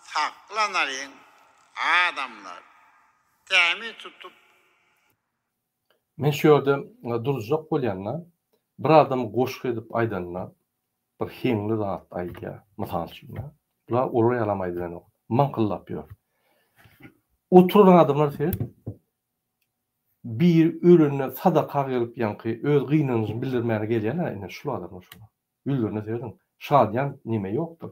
[SPEAKER 5] saklanalıyın adamlar. Temi tutup
[SPEAKER 1] Men şu ýerde durjak bolýanna bir adam goşuk edip aýdanna bir heňli zat aýdýar. Mysal üçin, bular oruy alamaýdylar. Maňkyllap ýör. Oturan adamlar sen bir ölüne sadaka gelip ýanky öz gynanyny bildirmäne gelýärler, ene şu adamlar şuna. Ülgürne sebedin şadyan nime ýokdur.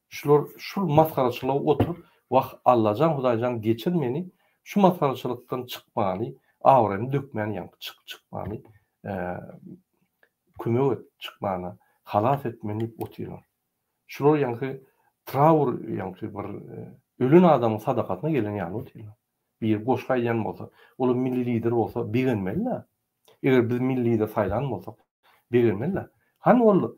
[SPEAKER 1] Şul maskaraçylyk otur, wagt Allahan Hudaýjan geçir meni, şu maskaraçylykdan çykmany, awrany dökmän ýanky çykmany, kömek çykmany, halas etmeni oturýar. Şular ýanky trawur ýanky bir ölün adamyň sadakatyna gelen ýaly oturýar. Bir goşga aýdan bolsa, ol milli lider bolsa begenmeli. Eger biz milli lider saýlan bolsak, begenmeli. Han ol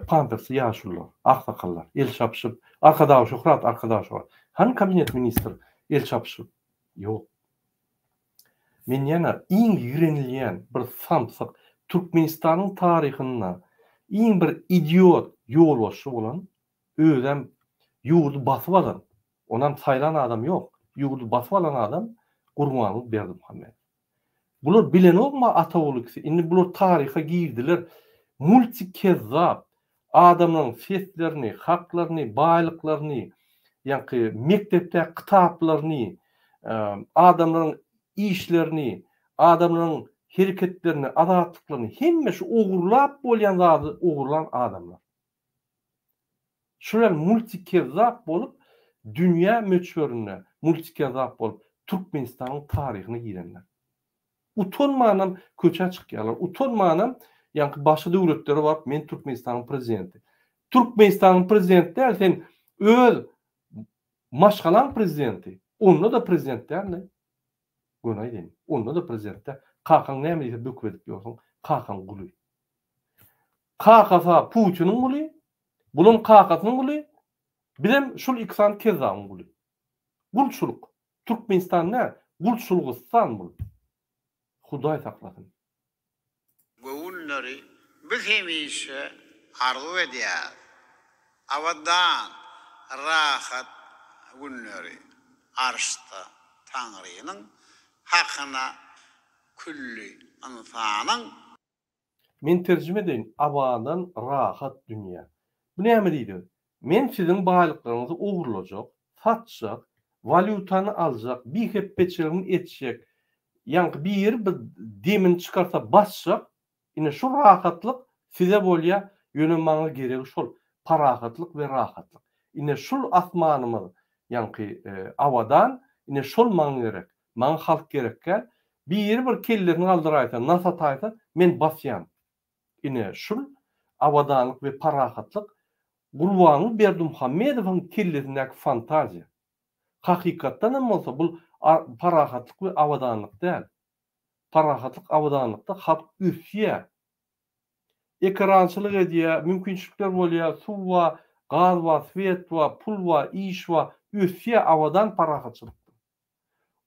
[SPEAKER 1] Pampersy ýaşurlar, aksakallar, el çapşyp, arkadaş şöhrat, arkadaş var. Han kabinet ministr el çapşyp, ýok. Men ýana iň ýürenilýän bir samsyk Türkmenistanyň taryhyna iň bir idiot ýolbaşçy bolan özem ýurdu basyp alan. Ondan saýlan adam ýok. Ýurdu basyp alan adam Gurbanly Berdimuhammed. Bular bilen olma ata oğlukisi. Indi bular taryha girdiler. Multikezzap adamların seslerini, haklaryny, baýlyklaryny, ýanky mektepde kitaplaryny, adamların işlerini, adamların hareketlerini, adatlyklaryny hemme şu ogurlap bolýan zady ogurlan adamlar. Şular multikezzap bolup dünya möçberine multikezzap bolup Türkmenistanyň taryhyna girenler. Utanmanam köçe çykýarlar. Utanmanam ýanky başga döwletleri bap, men Türkmenistanyň prezidenti. Türkmenistanyň prezidenti däl, sen öz maşgalan prezidenti. Onda da prezident däl. Gönay diýen. Onda da prezidentde kakan näme diýse döküp edip ýorsun, kakan guly. Kakasa Putinin guly, bulun kakasynyň guly, bilem şul iksan kezaň guly. Gulçuluk. Türkmenistan ne? Gulçulukystan bul. Hudaý saklasyn.
[SPEAKER 5] Göwünleri biz hemişe arzu edýär. Awadan rahat günleri arşda Taňrynyň hakyna külli insanyň.
[SPEAKER 1] Men terjime edin, awadan rahat dünýä. Bu näme diýdi? Men siziň baýlyklaryňyzy ogurlajak, satjak, valyutany aljak, bir hep beçerini etjek. Ýanky bir demin çykarsa basjak, ine şu rahatlyk size bolýa ýönemäňe gerek şol parahatlyk we rahatlyk. Ine şol asmanymyz, ýanky awadan ine şol maň gerek. Maň halk gerekkä bir kellerini aldyraýsa, nasat aýsa men basýam. Ine şol awadanlyk we parahatlyk Gurbanly Berdimuhammedowyň kellerindäki fantaziýa. Hakykatdan hem bolsa bul parahatlyk we awadanlyk däl. Parahatlyk awadanlykda halk üsýä. Ekrançylyk edýär, mümkinçilikler bolýar, suw wa, gaz wa, swet wa, pul wa, iş wa, üsýä awadan parahatçylyk.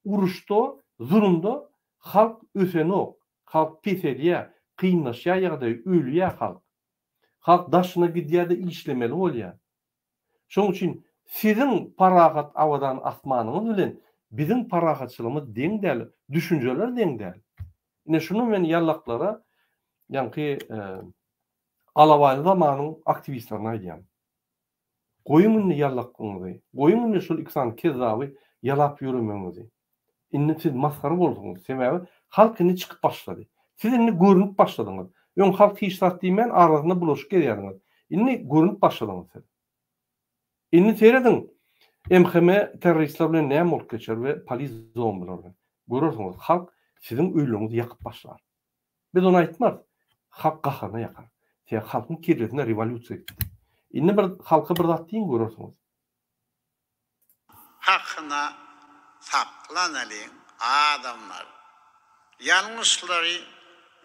[SPEAKER 1] Uruşda, zulümde halk ösenok, halk peselýär, kynlaşýar ýagdaý ölýär halk. Halk daşyna gidýärde işlemeli bolýar. Şoň üçin siziň parahat awadan asmanyňyz bilen biziň parahatçylygymyz deň däl, düşünjeler deň däl. Ine şunu men ýallaklara, ýanky alawaly zamanyň aktivistlerine aýdýam. Goýuň ýallakyňyzy, goýuň şol iksan kezawy ýalap ýürümeňizi. Indi siz maskara bolduňyz, sebäbi halk indi çykyp başlady. Siz indi görünüp başladyňyz. Ýön halk hiç diýmen arasynda bulaşyk gelýärdiňiz. Indi görünüp başladyňyz. Indi seýredin, MHM teröristler bilen näme bolup geçer we polis zon bilen. Görürsüňiz, halk Sizin öýlüňizi ýakyp başlar. Biz onu aýtmaz. Halk gahyna ýakar. Sen halkyň kirletine revolýusiýa etdi. Indi bir halka bir zat diýin görürsüňiz.
[SPEAKER 5] Hakkına saklanalım adamlar. Yanlışları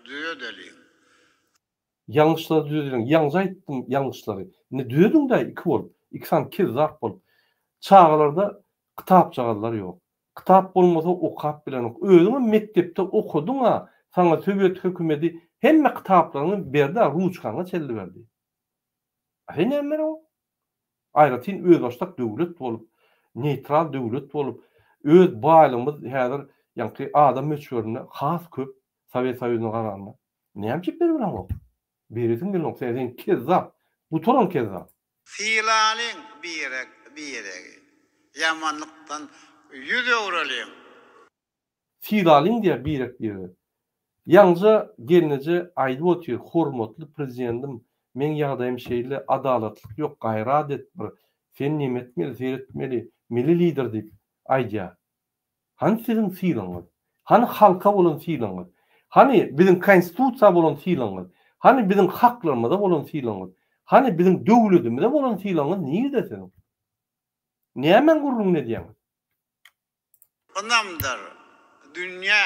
[SPEAKER 5] düzeltelim.
[SPEAKER 1] Yanlışları düzeltelim. Ýalňyz aýtdym yanlışları. Ne düzeldiň da iki bolup, iki san kezzap bolup. Çağlarda kitap çağlar ýok. Kitap bolmasa okap bilen ok. Özüňe mektepde okudyň sana Sovet hökümeti hemme kitaplaryny berdi, ruçkana çeldi berdi. Hene mer o? Aýratyn öz başdak döwlet bolup, neutral döwlet bolup, öz baýlygymyz häzir ýa-ni adam meçhuruna has köp Sovet Soýuzyna garaňda. Näme berýär o? Beretin bilen sen kezzap. Bu toran kezzap.
[SPEAKER 5] Filalin birek. Yamanlıktan yüze uğralıyım.
[SPEAKER 1] Filalin diye birek. Yalnızca gelince aydı otuyor. Hormatly prezidentim. Men ýagdaýym şeýle adalatlyk ýok, gaýrat etmir. Sen nimetmeli, seyretmeli, meli lider diýip aýdýar. Hani sizin filaňyz? Hani halka bolan filaňyz? Hani bizim konstitusiýa bolan filaňyz? Hani bizim haklarymyza bolan filaňyz? Hani bizim döwletimize bolan filaňyz näde senin? Näme gurrun ne diýäň?
[SPEAKER 5] Onamdır dünya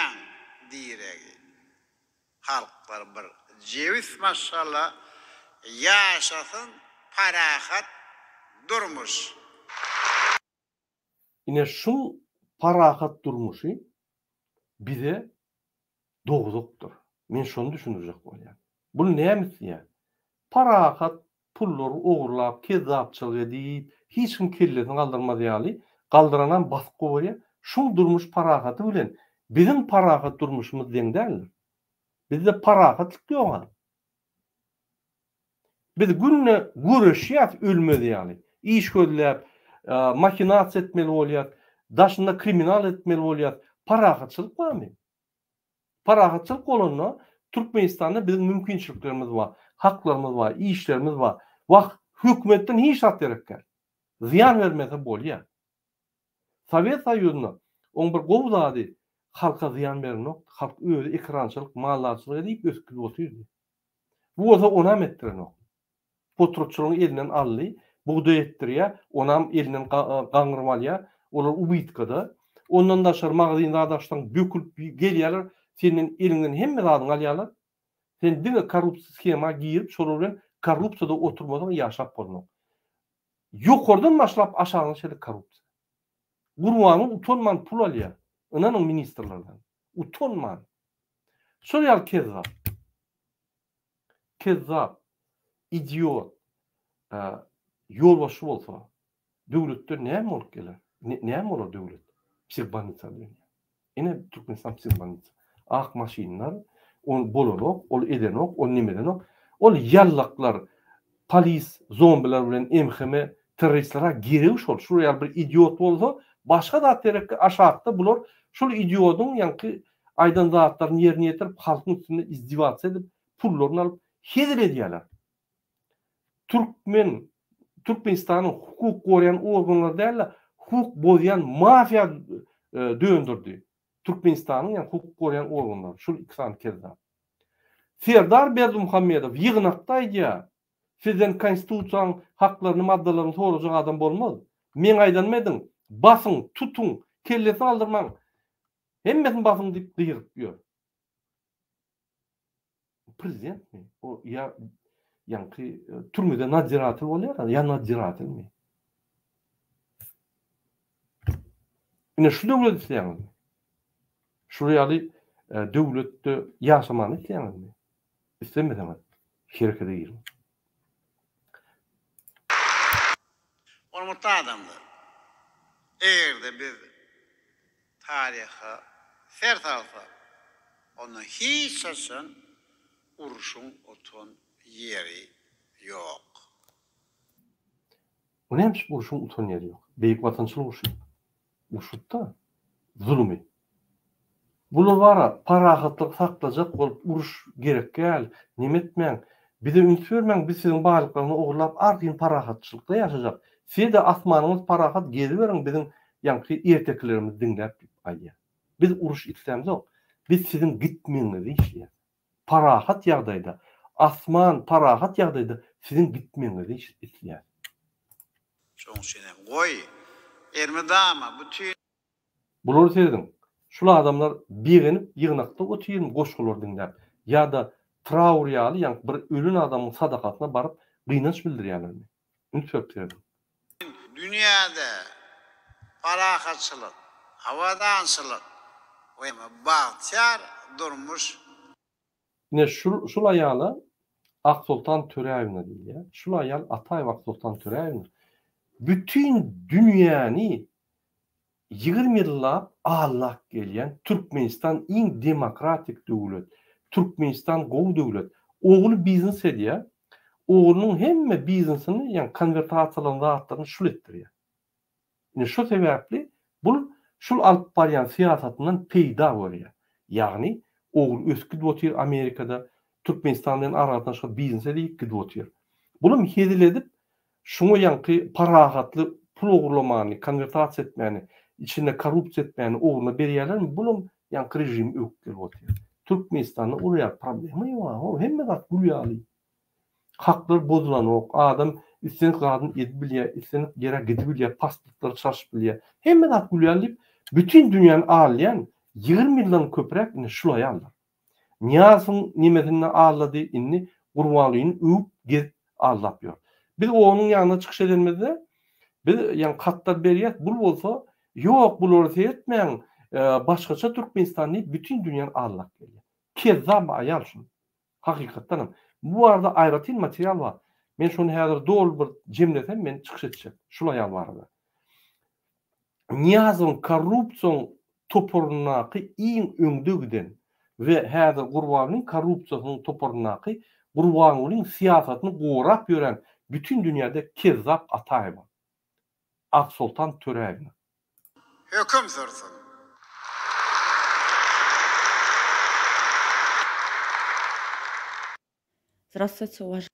[SPEAKER 5] diregi. Halklar bir ceviz maşallah yaşasın parahat durmuş.
[SPEAKER 1] Ine şu parahat durmuşy bize doguzukdur. Men şonu düşünürjek bolýar. Bu näme ýa? Parahat pullary ogurlap, kezzapçylyk edip, hiç kim kelletini galdyrmaz ýaly, galdyranan baskı bolýar. Şu durmuş parahaty bilen bizim parahat durmuşymyz deňdäl. Bizde parahatlyk ýok. Biz günne görüşýär ölmedi ýaly. İş gözläp, makinasiýa etmeli bolýar, daşynda kriminal etmeli bolýar. Parahatçylyk barmy? Parahatçylyk bolanda Türkmenistanda bizim mümkinçiliklerimiz var, haklarımız var, işlerimiz var. Wagt hökümetden hiç hat gerekler. Ziyan vermese bolýar. Sovet Soýuzyna on bir gowzady halka ziyan bermek, halk öýle ekrançylyk, mallarçylyk edip ösküp oturdy. Bu oza onam etdirenok. Potrotçylygyň elinden aldy, buğday etdirýär, onam elinden gaňyrmalýar, olar ubitkada. Ondan daşar magazynda adaşdan bökülüp gelýärler, senin elinden hemme zadyň alýarlar. Sen diňe korrupsiýa schema girip, şol bilen korrupsiýada oturmadan ýaşap bolmak. Ýokardan başlap aşağı şeýle korrupsiýa. Gurwanyň utanman pul alýar. Onanyň ministrlerden. Utanman. Şol ýaly kezzap. Kezzap, idiot, ýolbaşy bolsa, döwletde näme bolup geler? Näme bolar döwlet? Psihbanitsa diýär. Ene Türkmenistan psihbanitsa. Ak maşinlar, on bolanok, ol edenok, on nimedenok, ol yallaklar, polis, zombiler bilen emheme teröristlere gireýär şol. Şuraya bir idiot bolsa, başga da terek aşağıda bular şol idiotyň ýa-ni aýdan zatlaryny ýerine ýetirip halkyň üstünde izdivat edip, pullaryny alyp hezir edýärler. Türkmenistanyň hukuk goýan organlary däl, hukuk bozýan mafiya döndürdi. Türkmenistanyň ýa hukuk goýan organlary şol ikisini kezzap. Serdar Berdimuhammedow ýygnakda aýdýar. Sizden konstitusiýaň haklaryny, maddalaryny sorajak adam bolmaz. Men aýdanmadyň, basyň, tutuň, kellesini aldyrmaň. Hemmesini basyň diýip gyýryp ýör. Prezident mi? O ýa-ni türmede nadiratel bolýar, ýa nadiratel mi? Ine şu döwlet isleýär. Şu ýaly döwletde ýaşamany isleýär. İstemedem. Şirkete girin.
[SPEAKER 5] Hormatly adamlar. Eğerde biz tariha ser salsak, onu hiç saçan uruşun otan yeri yok.
[SPEAKER 1] O neymiş bu uruşun otan yeri yok? Beyik vatançılık uruşu. Uruşutta zulümü. Bular bara parahatlyk saklajak bolup uruş gerek gel. Nimetmeň. Bize üns bermeň, biz siziň baýlyklaryny ogurlap ardyň parahatçylykda ýaşajak. Siz de asmanyňyz parahat gezi beriň bizim ýa-ni erteklerimiz diňläp aýdýar. Biz uruş islämizok. biz sizin gitmeňizi işleýär. Parahat ýagdaýda, asman parahat ýagdaýda sizin gitmeňizi işleýär.
[SPEAKER 5] Şoň şeýle goý. Ermedama bütün
[SPEAKER 1] Bular sezdim. Şul adamlar bigenip ýygnakda otyryp goşgular dinler. Ýa-da traur ýaly ýa bir ölün adamyň sadakatyna baryp gynanç bildirýärler. Ünsöpdirdim.
[SPEAKER 5] dünyada parahatçılık, havadançılık ve bahtiyar durmuş.
[SPEAKER 1] Ne şul aýala Aksultan Töreýewiň diýilýär. Şul aýal Ataýew Aksultan Töreýewiň bütün dünýäni 20 ýyllap allak gelýän Türkmenistan iň demokratik döwlet, Türkmenistan gowy döwlet. Oğlu biznes edýär. Oğlunun hemme biznesini yani konvertasiyalan zatlaryny şul etdirýär. Yani şu sebäpli bu şul alyp barýan siýasatyndan peýda bolýar. Ýagny oğul ösküp otyr Amerikada Türkmenistandan aradan şu biznes edip gidip otyr. Bunu hedil edip şunu ýanky parahatly pul ogurlamany, konvertasiýa etmäni, içinde korrupsiýa etmäni oğluna berýärler. Bunu ýanky rejim öküp otyr. Türkmenistanda urýar problemi ýok. O hemme zat gülýärli. Haklar bozulan ok. Adam istenik gadyn edip bilýär, istenik ýere gidip bilýär, pasportlar çarşyp bilýär. Hemme zat gülýärli. Bütün dünýäni alýan 20 ýyldan köprek ine şul aýallar. Niýasyň nimetinden allady inni Gurbanlygyny öwüp gezip allap ýör. Biz onuň ýanyna çykyş edilmezde biz ýani katlar berýät. Bu bolsa ýok bular etmeň. Başgaça Türkmenistany bütün dünýäni allap gelýär. Kezzap aýal şun. Hakykatdan bu arada aýratyn material var. Men şonu häzir dol bir jemlesem men çykyş etjek. Şul aýal bardy. Niýazyň korrupsiýa topornaky iň öňde giden we häzir Gurbanlyň korrupsiýasynyň topornaky Gurbanlyň siýasatyny gorap ýören bütün dünýäde Kezzap Ataýew. Aksultan Töreýew.
[SPEAKER 5] Hüküm sürsün.
[SPEAKER 2] Здравствуйте, уважаемые.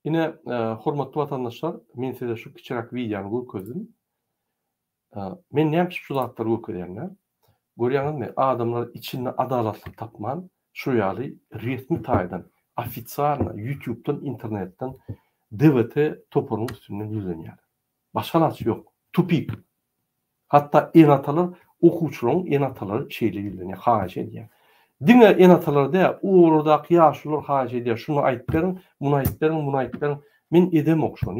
[SPEAKER 1] Yine hormatly vatandaşlar, men size şu kiçirak videonu göközüm. Men näme şu zatları göközýärler? Görýäňizmi? Adamlar içinde adalatly tapman, şu ýaly resmi taýdan, ofitsialna YouTube'dan, internetden DVT toporunyň üstünden ýüzenýär. Başgalasy ýok. Tupik. Hatta enatalar okuwçularyň enatalary şeýle ýüzenýär, haýyş edýär. Diňe enatalarda uğurdaky ýaşular haýyş edýär. Şunu aýtyp berin, bunu aýtyp berin, bunu aýtyp berin. Men edemok şonu.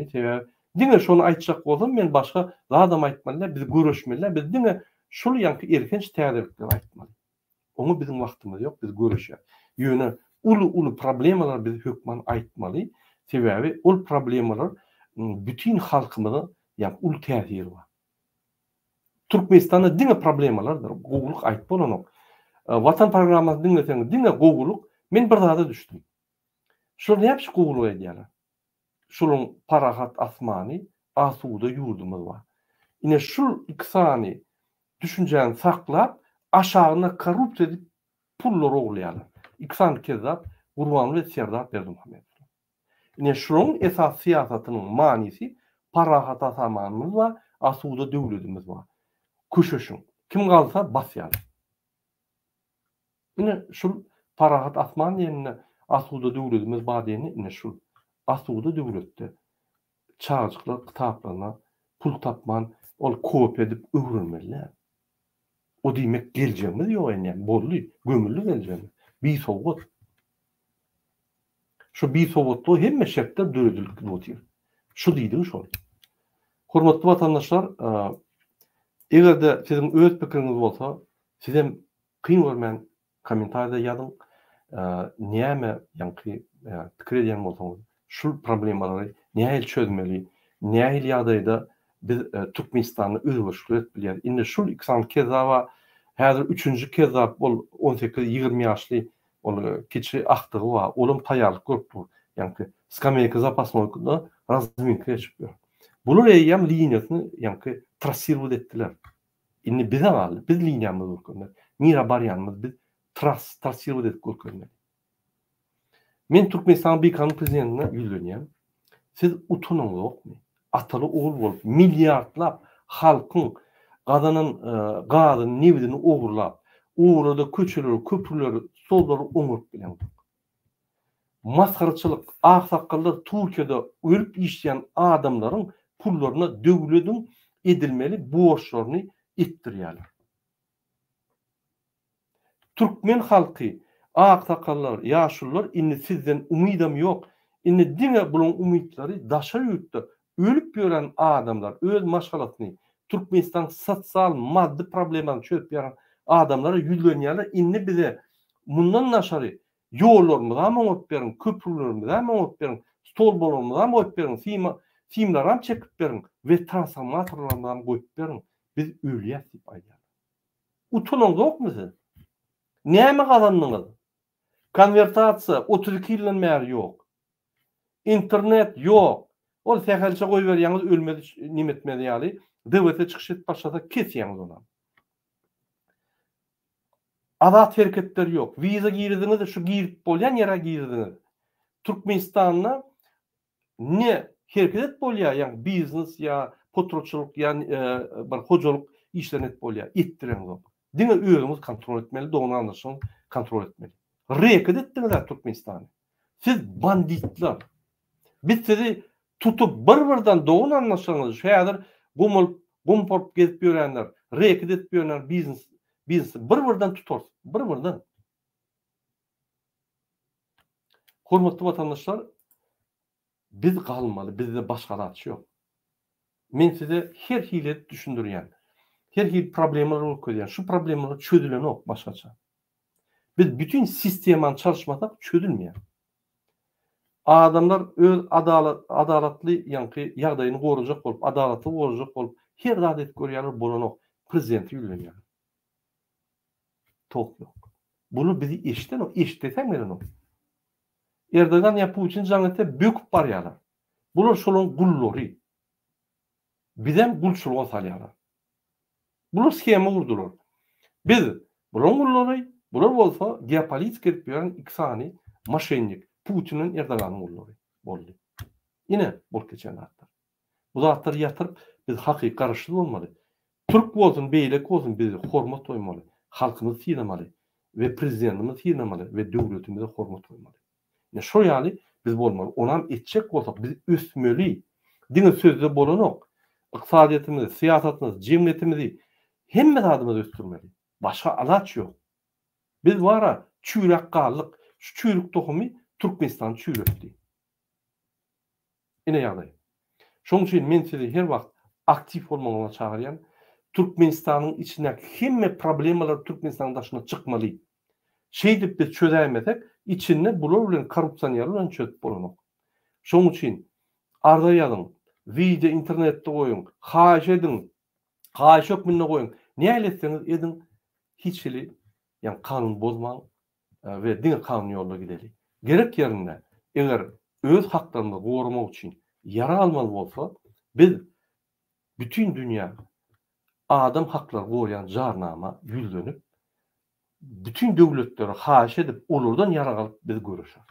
[SPEAKER 1] Diňe şonu aýtjak bolsam men başga adam aýtmalylar, biz görüşmeliler. Biz diňe şol ýanky erkenç täzirlikler aýtmaly. Onu bizim wagtymyz ýok, biz görüşýär. Ýöne ulu problemalar biz hökman aýtmaly. Sebäbi ol problemalar bütün halkymyza ýa ul täsir bar. Türkmenistanda diňe problemalardyr. Gowluk aýtyp bolanok. Vatan programmasy dinleseňiz, diňe gowluk men bir zada düşdüm. Şol näme gowluk edýärler? Şolun parahat asmany, asuda ýurdumyz bar. Ine şol iksany düşünjäni saklap, aşagyna korrupsiýa edip pullar oglaýarlar. İksan Kezzap, Gurbanly we Serdar Berdimuhammedow. Ine şolun esas siýasatynyň manysy parahat asamanyz bar, asuda döwletimiz bar. Köşeşiň. Kim galsa basýar. Ine şol parahat asman ýerine asuda döwletimiz bar diýeni ine şol asuda döwletde çağjyklar kitaplarına pul tapman, ol kop edip öwrenmeliler. O diýmek geljeğimiz ýok ene, bolly, gömüllü geljeğimiz. Bir sowgat. Şu bir sowgatda hemme şertler döredilip otyr. Şu diýdim şol. Hormatly vatandaşlar, egerde sizin öz pikiriňiz bolsa, sizem kyn görmän kommentarda ýazyň. Näme ýanky pikir edýän bolsaňyz, şu problemalary näme çözmeli, näme ýagdaýda biz Türkmenistany özgürlük etbilýär. Indi şul iksan Kezzap häzir 3-nji Kezzap bol 18-20 ýaşly ol kiçi aktygy bar. Olum taýarlyk görüpdir. Ýanky skameyka zapasnoykda razminka geçipdir. Bular eýem liniýasyny ýanky trasirowat etdiler. Indi bize gal, biz liniýamyzy görkünler. Nira barýanymyz biz trasirowat edip görkünler. Men Türkmenistan Büyükhanı prezidentine ýüzlenýär. Siz utunuňyz ýokmy? Ataly oğul bolup milliardlap halkyň gadanyň nebidini ogurlap, uğrada köçeleri, köprüleri, solları oňurup bilen. Maskarçılık, aksakallar Türkiýede ölüp işleyen adamların pullaryna döwledin edilmeli borçlaryny etdirýärler. Türkmen halky, aksakallar, ýaşullar inni sizden umydam ýok. Inni diňe bulan umytlary daşa ýutdy. Ölüp ýören adamlar öz maşgalatyny Türkmenistan sosial maddi problemlerini çözüp ýören adamlara ýüzlenýärler. Inni bize mundan naşary ýollarymyza moňup berin, köprülerimize moňup berin, stolbalarymyza moňup berin, filmleram çekip berin we transformatorlardan goýup berin. Biz ölýär diýip aýdýar. Utunyň ýokmy siz? Näme galandyňyz? Konvertasiýa 32 ýyldan bäri ýok. İnternet ýok. Ol sähelçe goý berýäňiz ölmedi, nimetmedi ýaly. DWT çykyş et başlasa kesýäňiz onam. Adat herketler ýok. Wiza girdiňiz, şu girip bolýan ýere girdiňiz. Türkmenistanda ne herket bolýar, ýani biznes ýa potroçylyk ýani bir hojalyk işlenet bolýar. Etdireňiz. Diňe özüňiz kontrol etmeli, dogry anlaşyň kontrol etmeli. Reket etdiňiz Türkmenistany. Siz banditler. Biz sizi tutup bir-birden dogry anlaşyňyz, şäder gumpop gezip ýörenler, reket etip ýörenler biznes bir-birden tutar. Bir-birden. Hormatly vatandaşlar, biz galmaly, bizde başga rahatçy ýok. Men size her hile düşündürýän, her hil problemler okudyan, şu problemler çözülen ok başkaça. Biz bütün sisteman çalışmasak çözülmeyen. Adamlar öz adalatlı yankı yağdayını koruyacak olup, adalatı koruyacak olup, her adet görüyorlar bolan ok. Prezidenti yükleniyor. Tok yok. Bunu bizi işten o, işteten veren o. Erdoğan yapı için canete böküp baryalar. Bunlar şolun gullori. Bizden gulçuluğa salyalar. Bunlar schema vurdular. Biz bunlar gullori, bunlar olsa geopolitik edip veren iksani, maşenlik, Putin'in Erdoğan'ın gullori. Bolli. Yine bol geçen hatlar. Bu zatları yatırıp biz hakiki karışılı olmalı. Türk olsun, beylek olsun bizi hormat oymalı. Halkımız sinemalı ve prezidentimiz sinemalı ve devletimize hormat oymalı. Yani şu yani biz bolmalı. Onam etçek olsak biz üstmeli. Dine sözde bolanok. İktisadiyetimizi, siyasetimizi, cemiyetimizi hemme adımız östürmeli. Başka alaç yok. Biz vara çürek kallık, şu çürük tohumu Türkmenistan çürüktü. Yine yağdayım. Şoň üçin men sizi her wagt aktif olmagyna çağırýan, Türkmenistanyň içindäki hemme problemalar Türkmenistanyň daşyna çykmaly. Şeýdip biz çözämesek, içinde bular bilen korrupsiýa ýaly çözüp bolanok. Şoň üçin arda ýazyň, video internetde goýun, haýyş edin, haýyş hökmüne goýun. Näme etseniz edin, hiçli, ýani kanun bozmaň we diňe kanun ýolunda gideli. Gerek ýerinde eger öz haklaryny gorumak üçin yara almaly bolsa, biz bütün dünya adam hakları goýan jarnama ýüzlenip bütün döwletleri haýyş edip olardan yara alyp biz görüşür.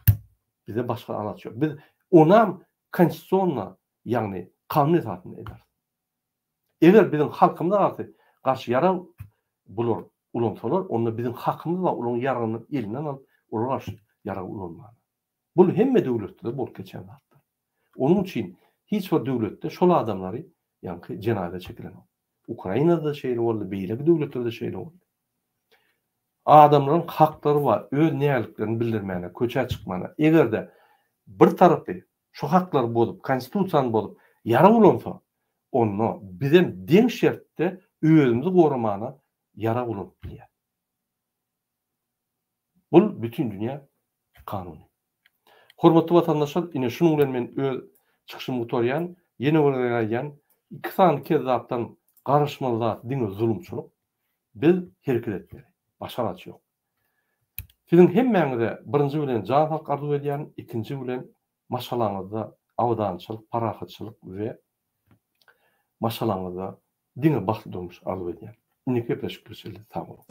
[SPEAKER 1] Bize başka alaç ýok. Biz onam konstitusiýona, ýagny kanun esasynda eder. Eger bizim halkymyza garşy yara bular ulansalar, onda bizim hakkımız var, onun yararını elinden alıp, ona karşı yarar ulanmalı. Bu hemme devlette bol geçen hatta. Onun için hiç bir devlette şol adamları yani cenayete çekilen o. Ukrayna'da şeyle oldu, beyle bir devletlerde şeyle oldu. Adamların hakları var, öz näliklerini bildirmene, köçe çıkmana. Eger de bir tarafı şu haklar bolup, konstitusiýany bolup, yara ulansa, onu bizim deň şertde özümüzi gorumana yara ulan diye. Bu bütün dünya kanunu. Hormatly vatandaşlar, ine şunun bilen men öz çykyşymy gutarýan, ýene bir aýan, iki sany kezapdan garşmalylar, diňe zulümçilik. Biz hereket etmeli. Başka araç yok. Sizin hemmeňize birinji bilen jan hak arzu edýän, ikinji bilen maşalaňyzda awdançylyk, parahatçylyk we maşalaňyzda diňe bagly durmuş arzu edýän. Ine köpleşik görüşeli. Sag bolun.